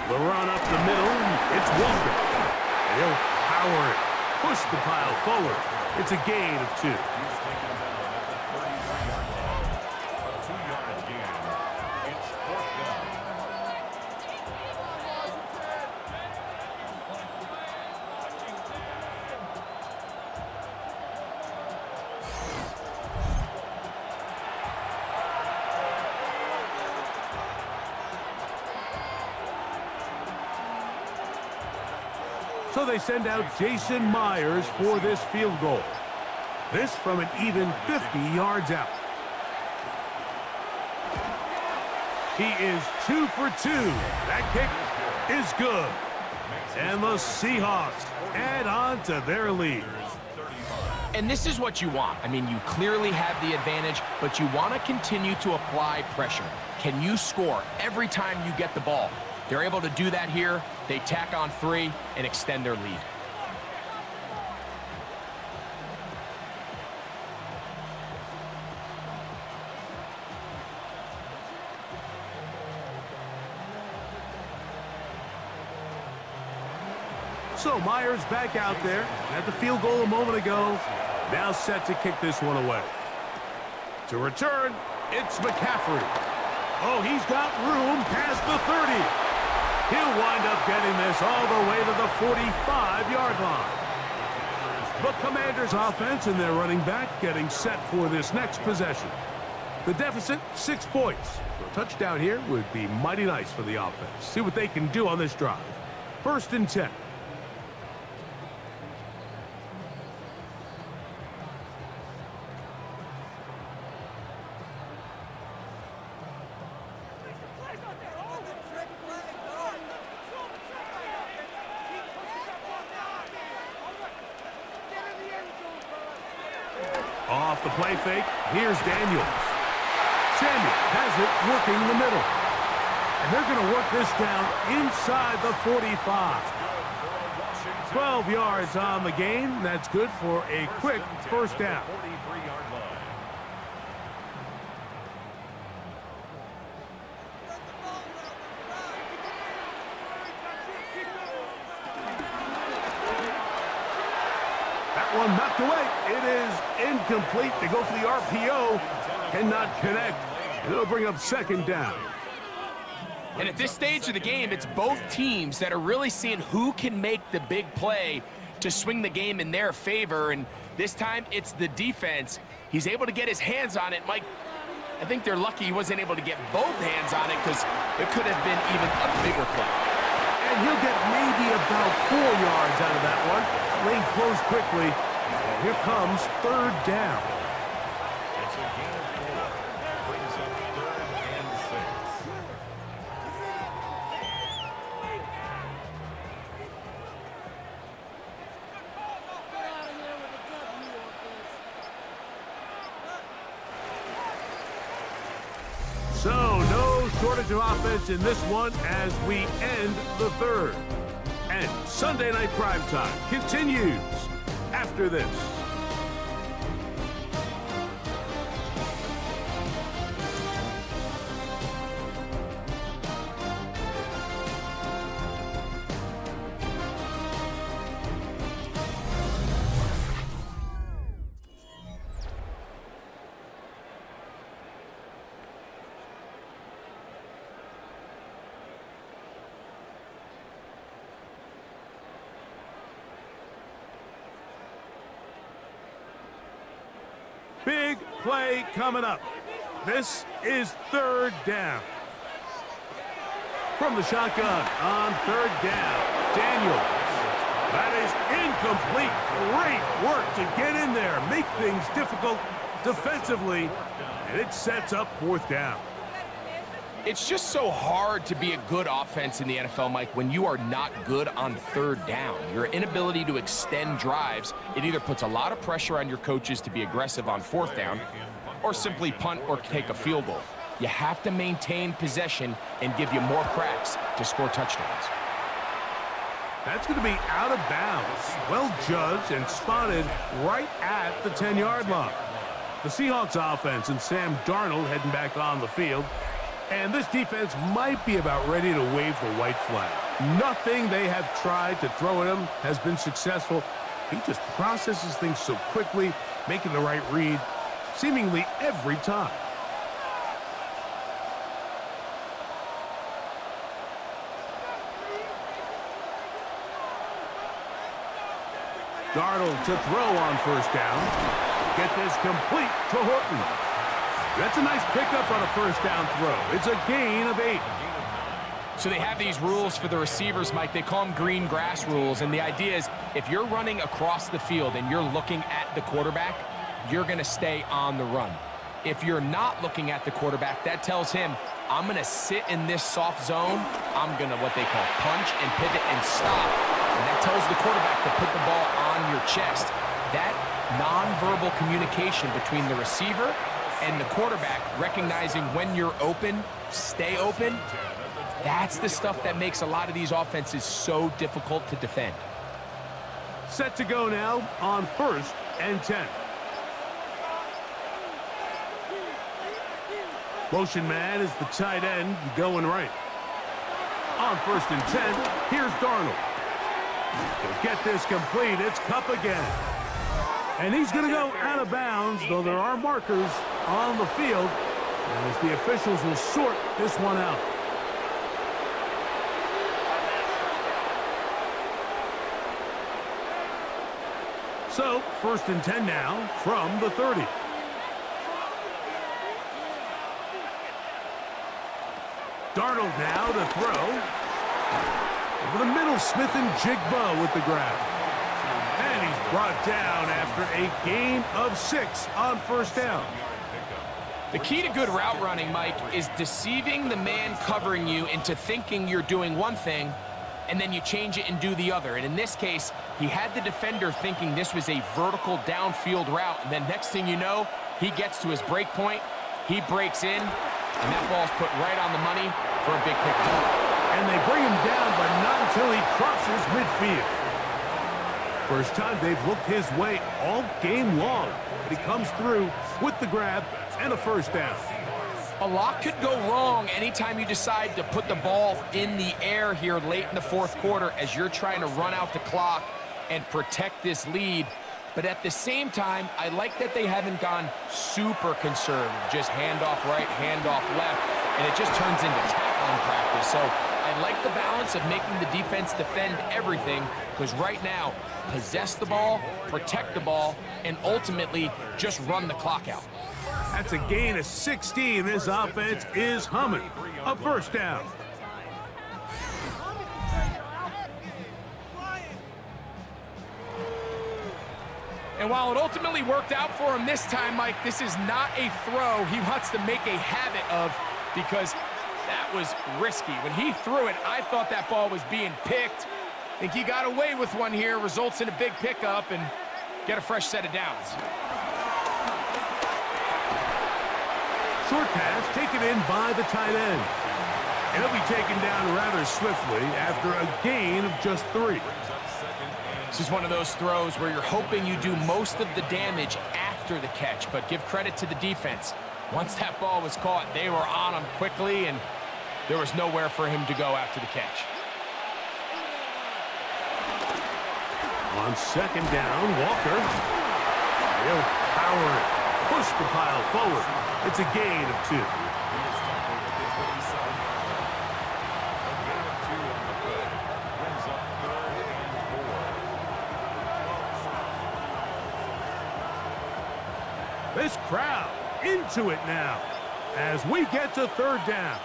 The run up the middle, it's Walker. And he'll power it, push the pile forward. It's a gain of 2. He's taken down at the 33-yard line. A 2-yard gain. It's 4th down. So they send out Jason Myers for this field goal. This from an even 50 yards out. He is 2 for 2. That kick is good. And the Seahawks add on to their lead. And this is what you want. I mean, you clearly have the advantage, but you want to continue to apply pressure. Can you score every time you get the ball? They're able to do that here. They tack on 3 and extend their lead. So Myers back out there. Had the field goal a moment ago. Now set to kick this one away. To return, it's McCaffrey. Oh, he's got room past the 30. He'll wind up getting this all the way to the 45-yard line. The Commanders' offense and their running back getting set for this next possession. The deficit, 6 points. So a touchdown here would be mighty nice for the offense. See what they can do on this drive. 1st and 10. Off the play fake, here's Daniels. Samuel has it working the middle. And they're going to work this down inside the 45. 12 yards on the game. That's good for a quick 1st down. 43-yard line. That one knocked away. It is incomplete. They go for the RPO. Cannot connect. It'll bring up 2nd down. And at this stage of the game, it's both teams that are really seeing who can make the big play to swing the game in their favor. And this time, it's the defense. He's able to get his hands on it. Mike, I think they're lucky he wasn't able to get both hands on it because it could have been even a bigger play. And he'll get maybe about 4 yards out of that one. Lane closed quickly. And here comes 3rd down. It's a gain of 4. Brings up 3rd and 6. So, no shortage of offense in this one as we end the 3rd. And Sunday Night Primetime continues after this. Big play coming up. This is 3rd down. From the shotgun on 3rd down, Daniels. That is incomplete. Great work to get in there, make things difficult defensively, and it sets up 4th down. It's just so hard to be a good offense in the NFL, Mike, when you are not good on 3rd down. Your inability to extend drives, it either puts a lot of pressure on your coaches to be aggressive on 4th down or simply punt or take a field goal. You have to maintain possession and give you more cracks to score touchdowns. That's going to be out of bounds. Well judged and spotted right at the 10-yard line. The Seahawks offense and Sam Darnold heading back on the field. And this defense might be about ready to wave the white flag. Nothing they have tried to throw at him has been successful. He just processes things so quickly, making the right read seemingly every time. Darnold to throw on first down. Get this complete to Horton. That's a nice pickup on a first down throw. It's a gain of 8. So they have these rules for the receivers, Mike. They call them green grass rules. And the idea is if you're running across the field and you're looking at the quarterback, you're going to stay on the run. If you're not looking at the quarterback, that tells him, I'm going to sit in this soft zone. I'm going to what they call punch and pivot and stop. And that tells the quarterback to put the ball on your chest. That nonverbal communication between the receiver and the quarterback, recognizing when you're open, stay open, that's the stuff that makes a lot of these offenses so difficult to defend. Set to go now on 1st and 10. Motion man is the tight end going right. On 1st and 10, here's Darnold. He'll get this complete. It's Kupp again. And he's going to go out of bounds, though there are markers on the field as the officials will sort this one out. So, 1st and 10 now from the 30. Darnold now to throw. Over the middle, Smith and Jigba with the grab. And he's brought down after a gain of 6 on first down. The key to good route running, Mike, is deceiving the man covering you into thinking you're doing one thing, and then you change it and do the other. And in this case, he had the defender thinking this was a vertical downfield route, and then next thing you know, he gets to his break point, he breaks in, and that ball's put right on the money for a big pickup. And they bring him down, but not until he crosses midfield. First time they've looked his way all game long, but he comes through with the grab and a first down. A lot could go wrong anytime you decide to put the ball in the air here late in the 4th quarter as you're trying to run out the clock and protect this lead. But at the same time, I like that they haven't gone super conservative, just handoff right, handoff left, and it just turns into tackling practice. So I like the balance of making the defense defend everything, because right now, possess the ball, protect the ball, and ultimately just run the clock out. That's a gain of 16. This offense is humming. A first down. And while it ultimately worked out for him this time, Mike, this is not a throw he wants to make a habit of, because that was risky. When he threw it, I thought that ball was being picked. I think he got away with one here, results in a big pickup, and get a fresh set of downs. Short pass taken in by the tight end. And he'll be taken down rather swiftly after a gain of just 3. This is one of those throws where you're hoping you do most of the damage after the catch, but give credit to the defense. Once that ball was caught, they were on him quickly, and there was nowhere for him to go after the catch. On 2nd down, Walker. He'll power it. Push the pile forward. It's a gain of 2. This crowd into it now as we get to 3rd down.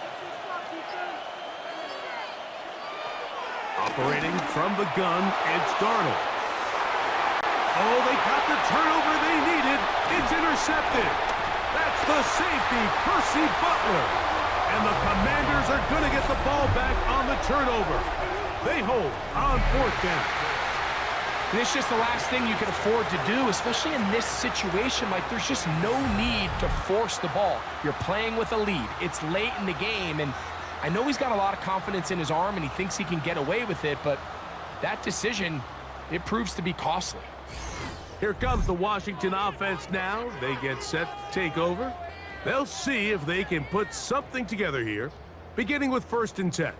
Operating from the gun, it's Darnold. Oh, they got the turnover they needed. It's intercepted. That's the safety, Percy Butler. And the Commanders are going to get the ball back on the turnover. They hold on 4th down. And it's just the last thing you can afford to do, especially in this situation. Like, there's just no need to force the ball. You're playing with a lead. It's late in the game, and I know he's got a lot of confidence in his arm, and he thinks he can get away with it, but that decision, it proves to be costly. Here comes the Washington offense now. They get set to take over. They'll see if they can put something together here, beginning with 1st and 10.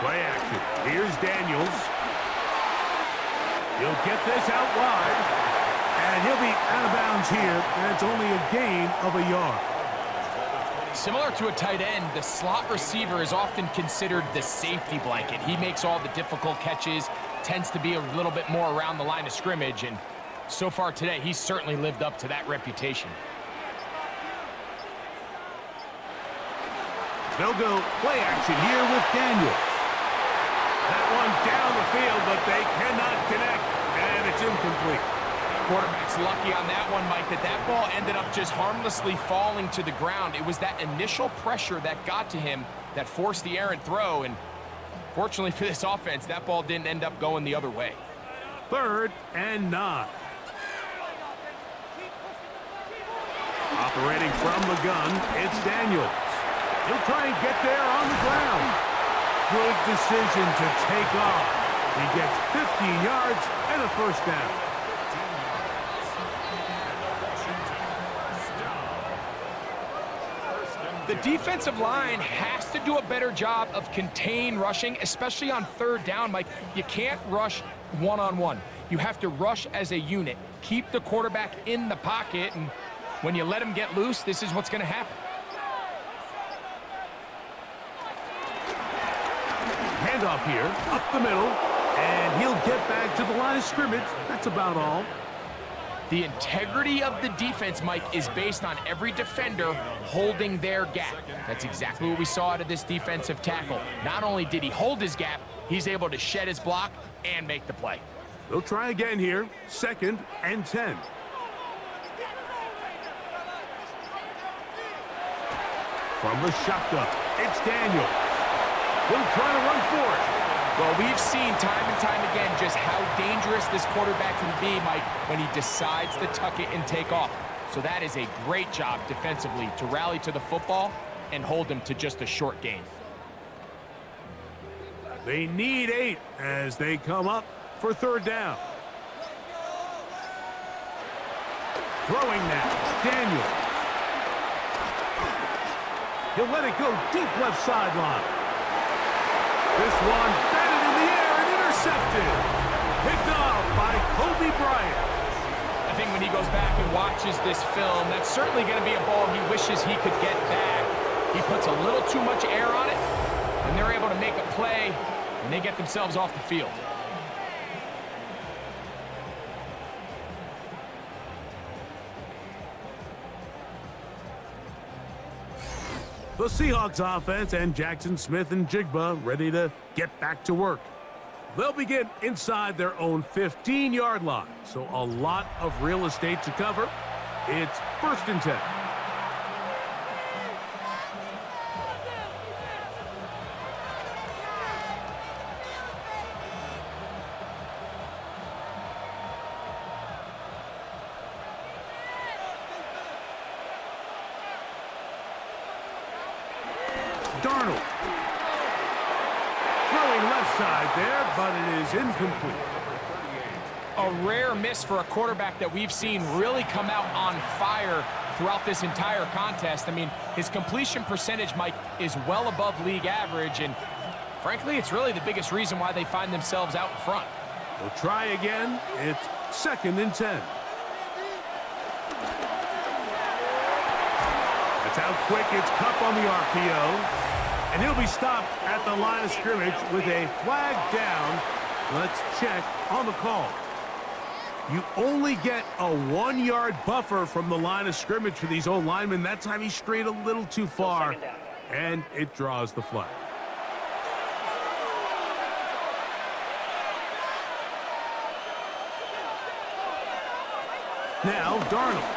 Play action. Here's Daniels. He'll get this out wide, and he'll be out of bounds here, and it's only a gain of a yard. Similar to a tight end, the slot receiver is often considered the safety blanket. He makes all the difficult catches, tends to be a little bit more around the line of scrimmage, and so far today, he's certainly lived up to that reputation. They'll go play action here with Daniels. That one down the field, but they cannot connect, and it's incomplete. Quarterback's lucky on that one, Mike, that ball ended up just harmlessly falling to the ground. It was that initial pressure that got to him that forced the errant throw, and fortunately for this offense, that ball didn't end up going the other way. 3rd and 9. Operating from the gun, it's Daniels. He'll try and get there on the ground. Good decision to take off. He gets 15 yards and a 1st down. The defensive line has to do a better job of contain rushing, especially on 3rd down, Mike. You can't rush one-on-one. You have to rush as a unit. Keep the quarterback in the pocket, and when you let him get loose, this is what's going to happen. Handoff here, up the middle, and he'll get back to the line of scrimmage. That's about all. The integrity of the defense, Mike, is based on every defender holding their gap. That's exactly what we saw out of this defensive tackle. Not only did he hold his gap, he's able to shed his block and make the play. They'll try again here, 2nd and 10. From the shotgun, it's Daniels. He'll try to run for it. Well, we've seen time and time again just how dangerous this quarterback can be, Mike, when he decides to tuck it and take off. So that is a great job defensively to rally to the football and hold him to just a short gain. They need 8 as they come up for 3rd down. Throwing now, Daniels. He'll let it go deep left sideline. This one batted in the air and intercepted. Picked off by Kobe Bryant. I think when he goes back and watches this film, that's certainly going to be a ball he wishes he could get back. He puts a little too much air on it, and they're able to make a play, and they get themselves off the field. The Seahawks offense and Jackson Smith and Jigba ready to get back to work. They'll begin inside their own 15-yard line, so a lot of real estate to cover. It's 1st and 10. Darnold. Throwing left side there, but it is incomplete. A rare miss for a quarterback that we've seen really come out on fire throughout this entire contest. I mean, his completion percentage, Mike, is well above league average, and frankly, it's really the biggest reason why they find themselves out in front. We'll try again. It's 2nd and 10. That's how quick it's Cup on the RPO. And he'll be stopped at the line of scrimmage with a flag down. Let's check on the call. You only get a 1-yard buffer from the line of scrimmage for these old linemen. That time he strayed a little too far, and it draws the flag. Now, Darnold.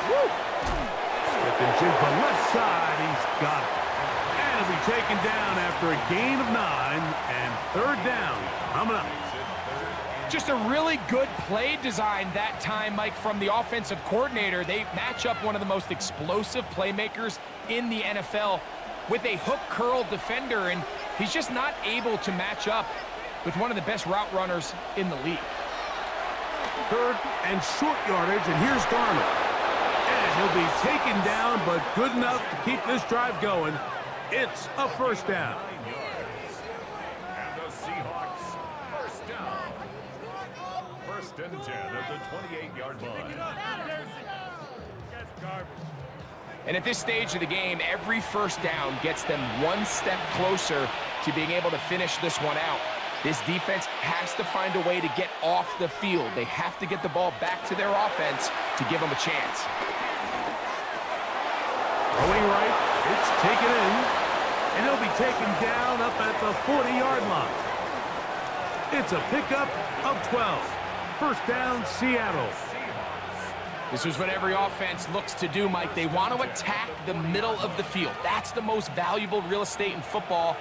Woo! Smith and Jigba left side. He's got it. And he'll be taken down after a gain of 9, and 3rd down coming up. Just a really good play design that time, Mike, from the offensive coordinator. They match up one of the most explosive playmakers in the NFL with a hook curl defender, and he's just not able to match up with one of the best route runners in the league. Third and short yardage, and here's Darnold. And he'll be taken down, but good enough to keep this drive going. It's a first down. 9 yards. And the Seahawks, first down. First and 10 at the 28-yard line. And at this stage of the game, every first down gets them one step closer to being able to finish this one out. This defense has to find a way to get off the field. They have to get the ball back to their offense to give them a chance. Going right, it's taken in, and he'll be taken down up at the 40-yard line. It's a pickup of 12. First down, Seattle. This is what every offense looks to do, Mike. They want to attack the middle of the field. That's the most valuable real estate in football.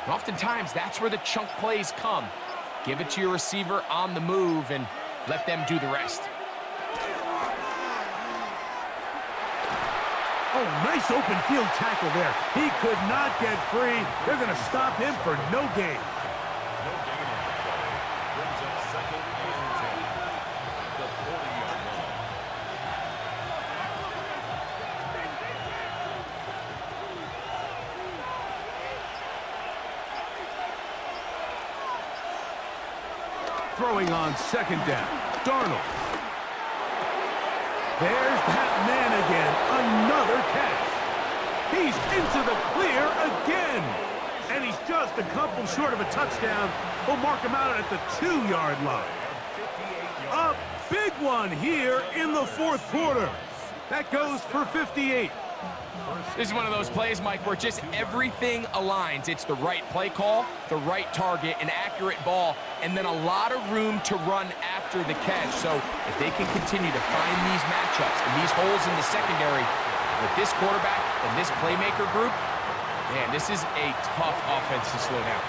And oftentimes, that's where the chunk plays come. Give it to your receiver on the move and let them do the rest. Oh, nice open field tackle there. He could not get free. They're going to stop him for no gain. No gain on the play. Brings up second and 10. The 40-yard line. Throwing on second down, Darnold. There's that man again, another catch. He's into the clear again. And he's just a couple short of a touchdown. We'll mark him out at the 2-yard line. A big one here in the fourth quarter. That goes for 58. This is one of those plays, Mike, where just everything aligns. It's the right play call, the right target, an accurate ball, and then a lot of room to run after the catch. So if they can continue to find these matchups and these holes in the secondary with this quarterback and this playmaker group, man, this is a tough offense to slow down.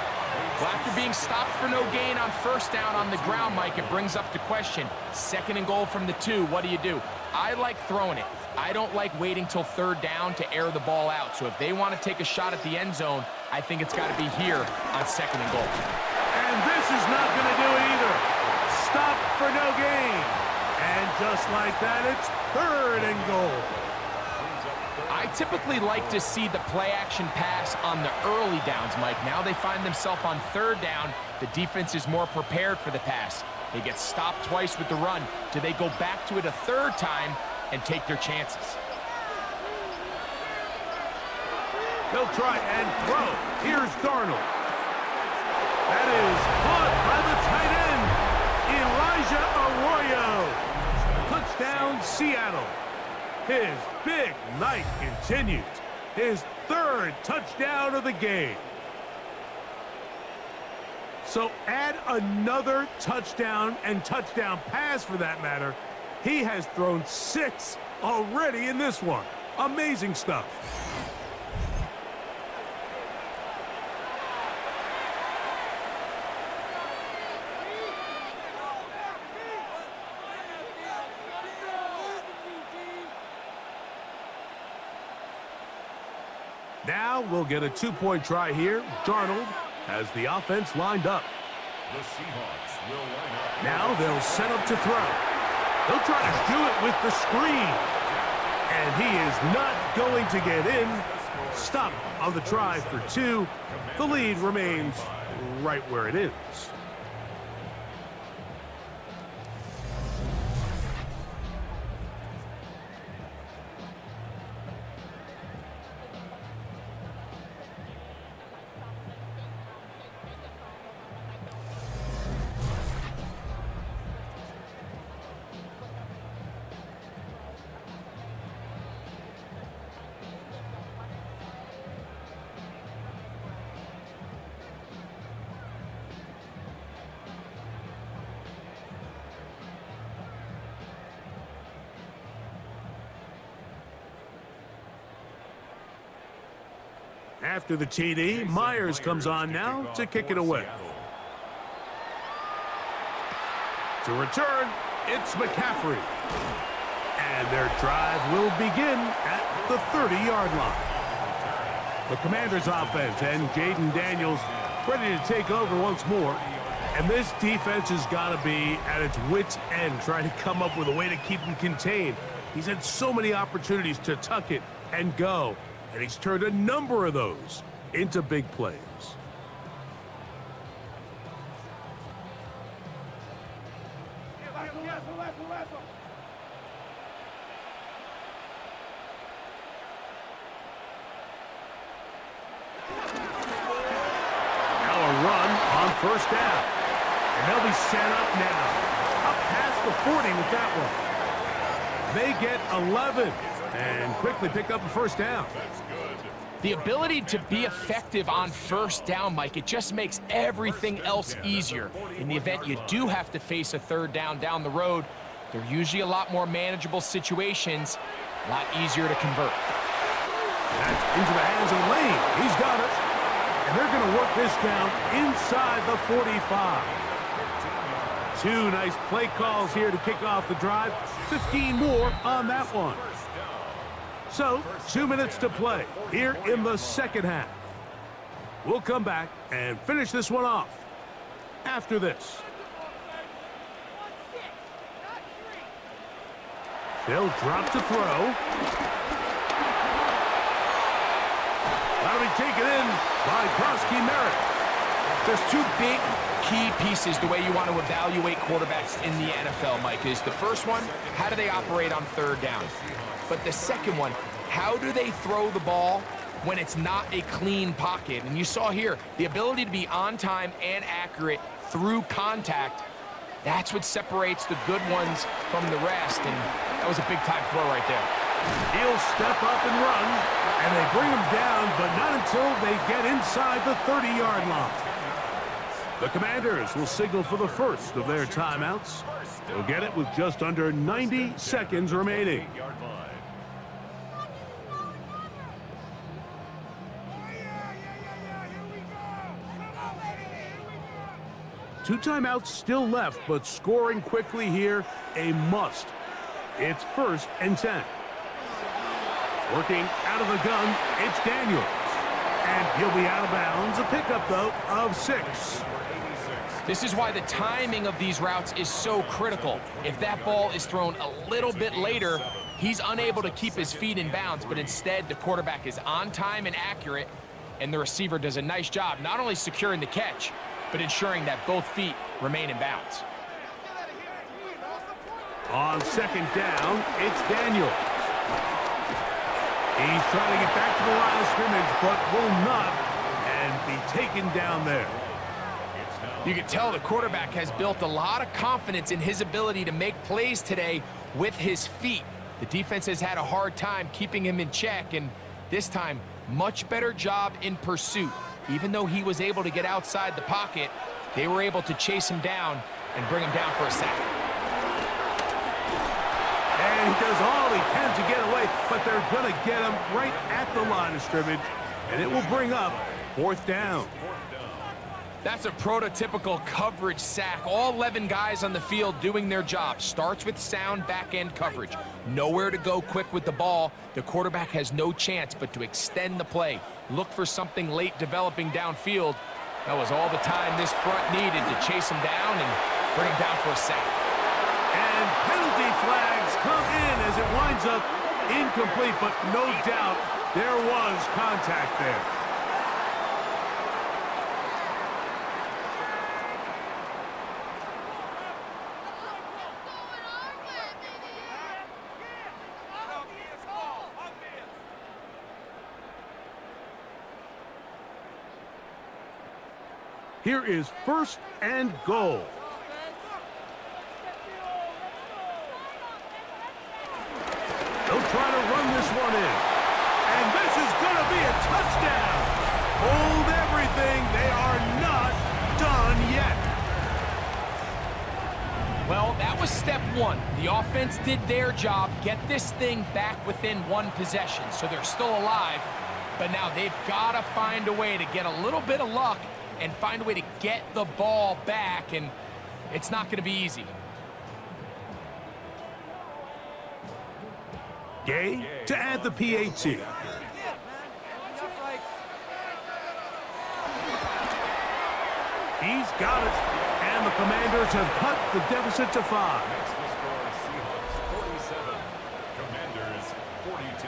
Well, after being stopped for no gain on first down on the ground, Mike, it brings up the question, second and goal from the 2, what do? I like throwing it. I don't like waiting till third down to air the ball out. So if they want to take a shot at the end zone, I think it's got to be here on second and goal. And this is not going to do it either. Stop for no gain. And just like that, it's third and goal. I typically like to see the play-action pass on the early downs, Mike. Now they find themselves on third down. The defense is more prepared for the pass. They get stopped twice with the run. Do they go back to it a third time and take their chances? They'll try and throw. Here's Darnold. That is caught by the tight end, Elijah Arroyo. Touchdown, Seattle. His big night continues. His third touchdown of the game. So add another touchdown and touchdown pass for that matter. He has thrown 6 already in this one. Amazing stuff. Now we'll get a 2-point try here. Darnold has the offense lined up. The Seahawks will line up. Now they'll set up to throw. They'll try to do it with the screen. And he is not going to get in. Stop on the try for 2. The lead remains right where it is. After the TD, Myers comes on now to kick it away. To return, it's McCaffrey. And their drive will begin at the 30-yard line. The Commanders' offense and Jaden Daniels ready to take over once more. And this defense has got to be at its wits' end, trying to come up with a way to keep him contained. He's had so many opportunities to tuck it and go, and he's turned a number of those into big plays. First down. And they'll be set up now. Up past the 40 with that one. They get 11 and quickly pick up a first down. The ability to be effective on first down, Mike, it just makes everything else easier. In the event you do have to face a third down the road, they're usually a lot more manageable situations, a lot easier to convert. That's into the hands of Lane. He's got it. And they're going to work this down inside the 45. Two nice play calls here to kick off the drive. 15 more on that one. So, 2 minutes to play here in the second half. We'll come back and finish this one off after this. They'll drop to throw. That'll be taken in by Krosky Merritt. There's two big key pieces the way you want to evaluate quarterbacks in the NFL, Mike. Is the first one, how do they operate on third down? But the second one, how do they throw the ball when it's not a clean pocket? And you saw here, the ability to be on time and accurate through contact, that's what separates the good ones from the rest. And that was a big-time throw right there. He'll step up and run, and they bring him down, but not until they get inside the 30-yard line. The Commanders will signal for the first of their timeouts. They'll get it with just under 90 seconds remaining. Two timeouts still left, but scoring quickly here, a must. It's 1st and 10. Working out of the gun, it's Daniels. And he'll be out of bounds. A pickup, though, of 6. This is why the timing of these routes is so critical. If that ball is thrown a little bit later, he's unable to keep his feet in bounds, but instead the quarterback is on time and accurate, and the receiver does a nice job not only securing the catch, but ensuring that both feet remain in bounds. On second down, it's Daniels. He's trying to get back to the line of scrimmage, but will not, and be taken down there. You can tell the quarterback has built a lot of confidence in his ability to make plays today with his feet. The defense has had a hard time keeping him in check, and this time, much better job in pursuit. Even though he was able to get outside the pocket, they were able to chase him down and bring him down for a sack. And he does all he can to get away, but they're going to get him right at the line of scrimmage, and it will bring up 4th down. That's a prototypical coverage sack. All 11 guys on the field doing their job. Starts with sound back-end coverage. Nowhere to go quick with the ball. The quarterback has no chance but to extend the play. Look for something late developing downfield. That was all the time this front needed to chase him down and bring him down for a sack. And penalty flags come in as it winds up incomplete, but no doubt there was contact there. Here is 1st and goal. They'll try to run this one in. And this is going to be a touchdown. Hold everything. They are not done yet. Well, that was step one. The offense did their job, get this thing back within one possession, so they're still alive. But now they've got to find a way to get a little bit of luck and find a way to get the ball back, and it's not going to be easy. Gay to add the PAT. He's got it. And the Commanders have cut the deficit to 5. Next to score, Seahawks 47, Commanders 42.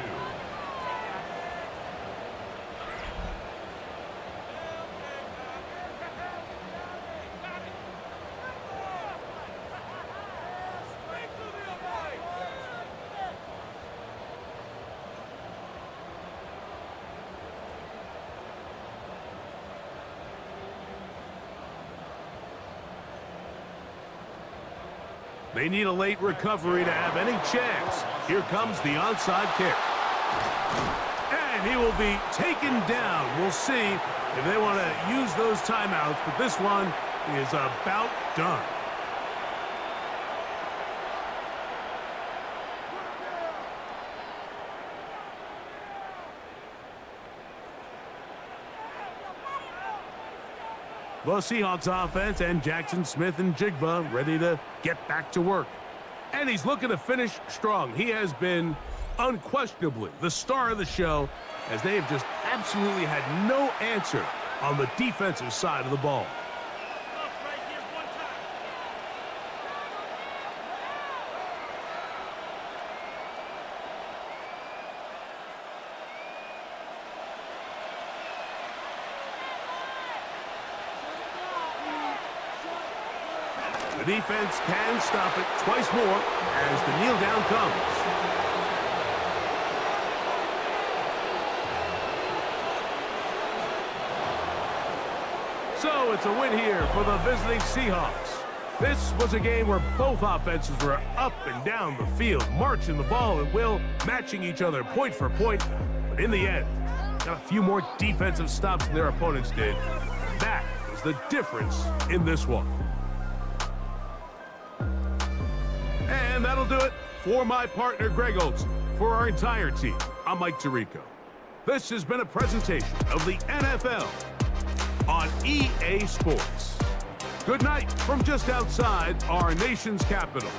They need a late recovery to have any chance. Here comes the onside kick. And he will be taken down. We'll see if they want to use those timeouts, but this one is about done. The Seahawks offense and Jackson Smith and Jigba ready to get back to work. And he's looking to finish strong. He has been unquestionably the star of the show, as they have just absolutely had no answer on the defensive side of the ball. The defense can stop it twice more as the kneel down comes. So it's a win here for the visiting Seahawks. This was a game where both offenses were up and down the field, marching the ball at will, matching each other point for point. But in the end, got a few more defensive stops than their opponents did. That was the difference in this one. And that'll do it for my partner, Greg Olson. For our entire team, I'm Mike Tirico. This has been a presentation of the NFL on EA Sports. Good night from just outside our nation's capital.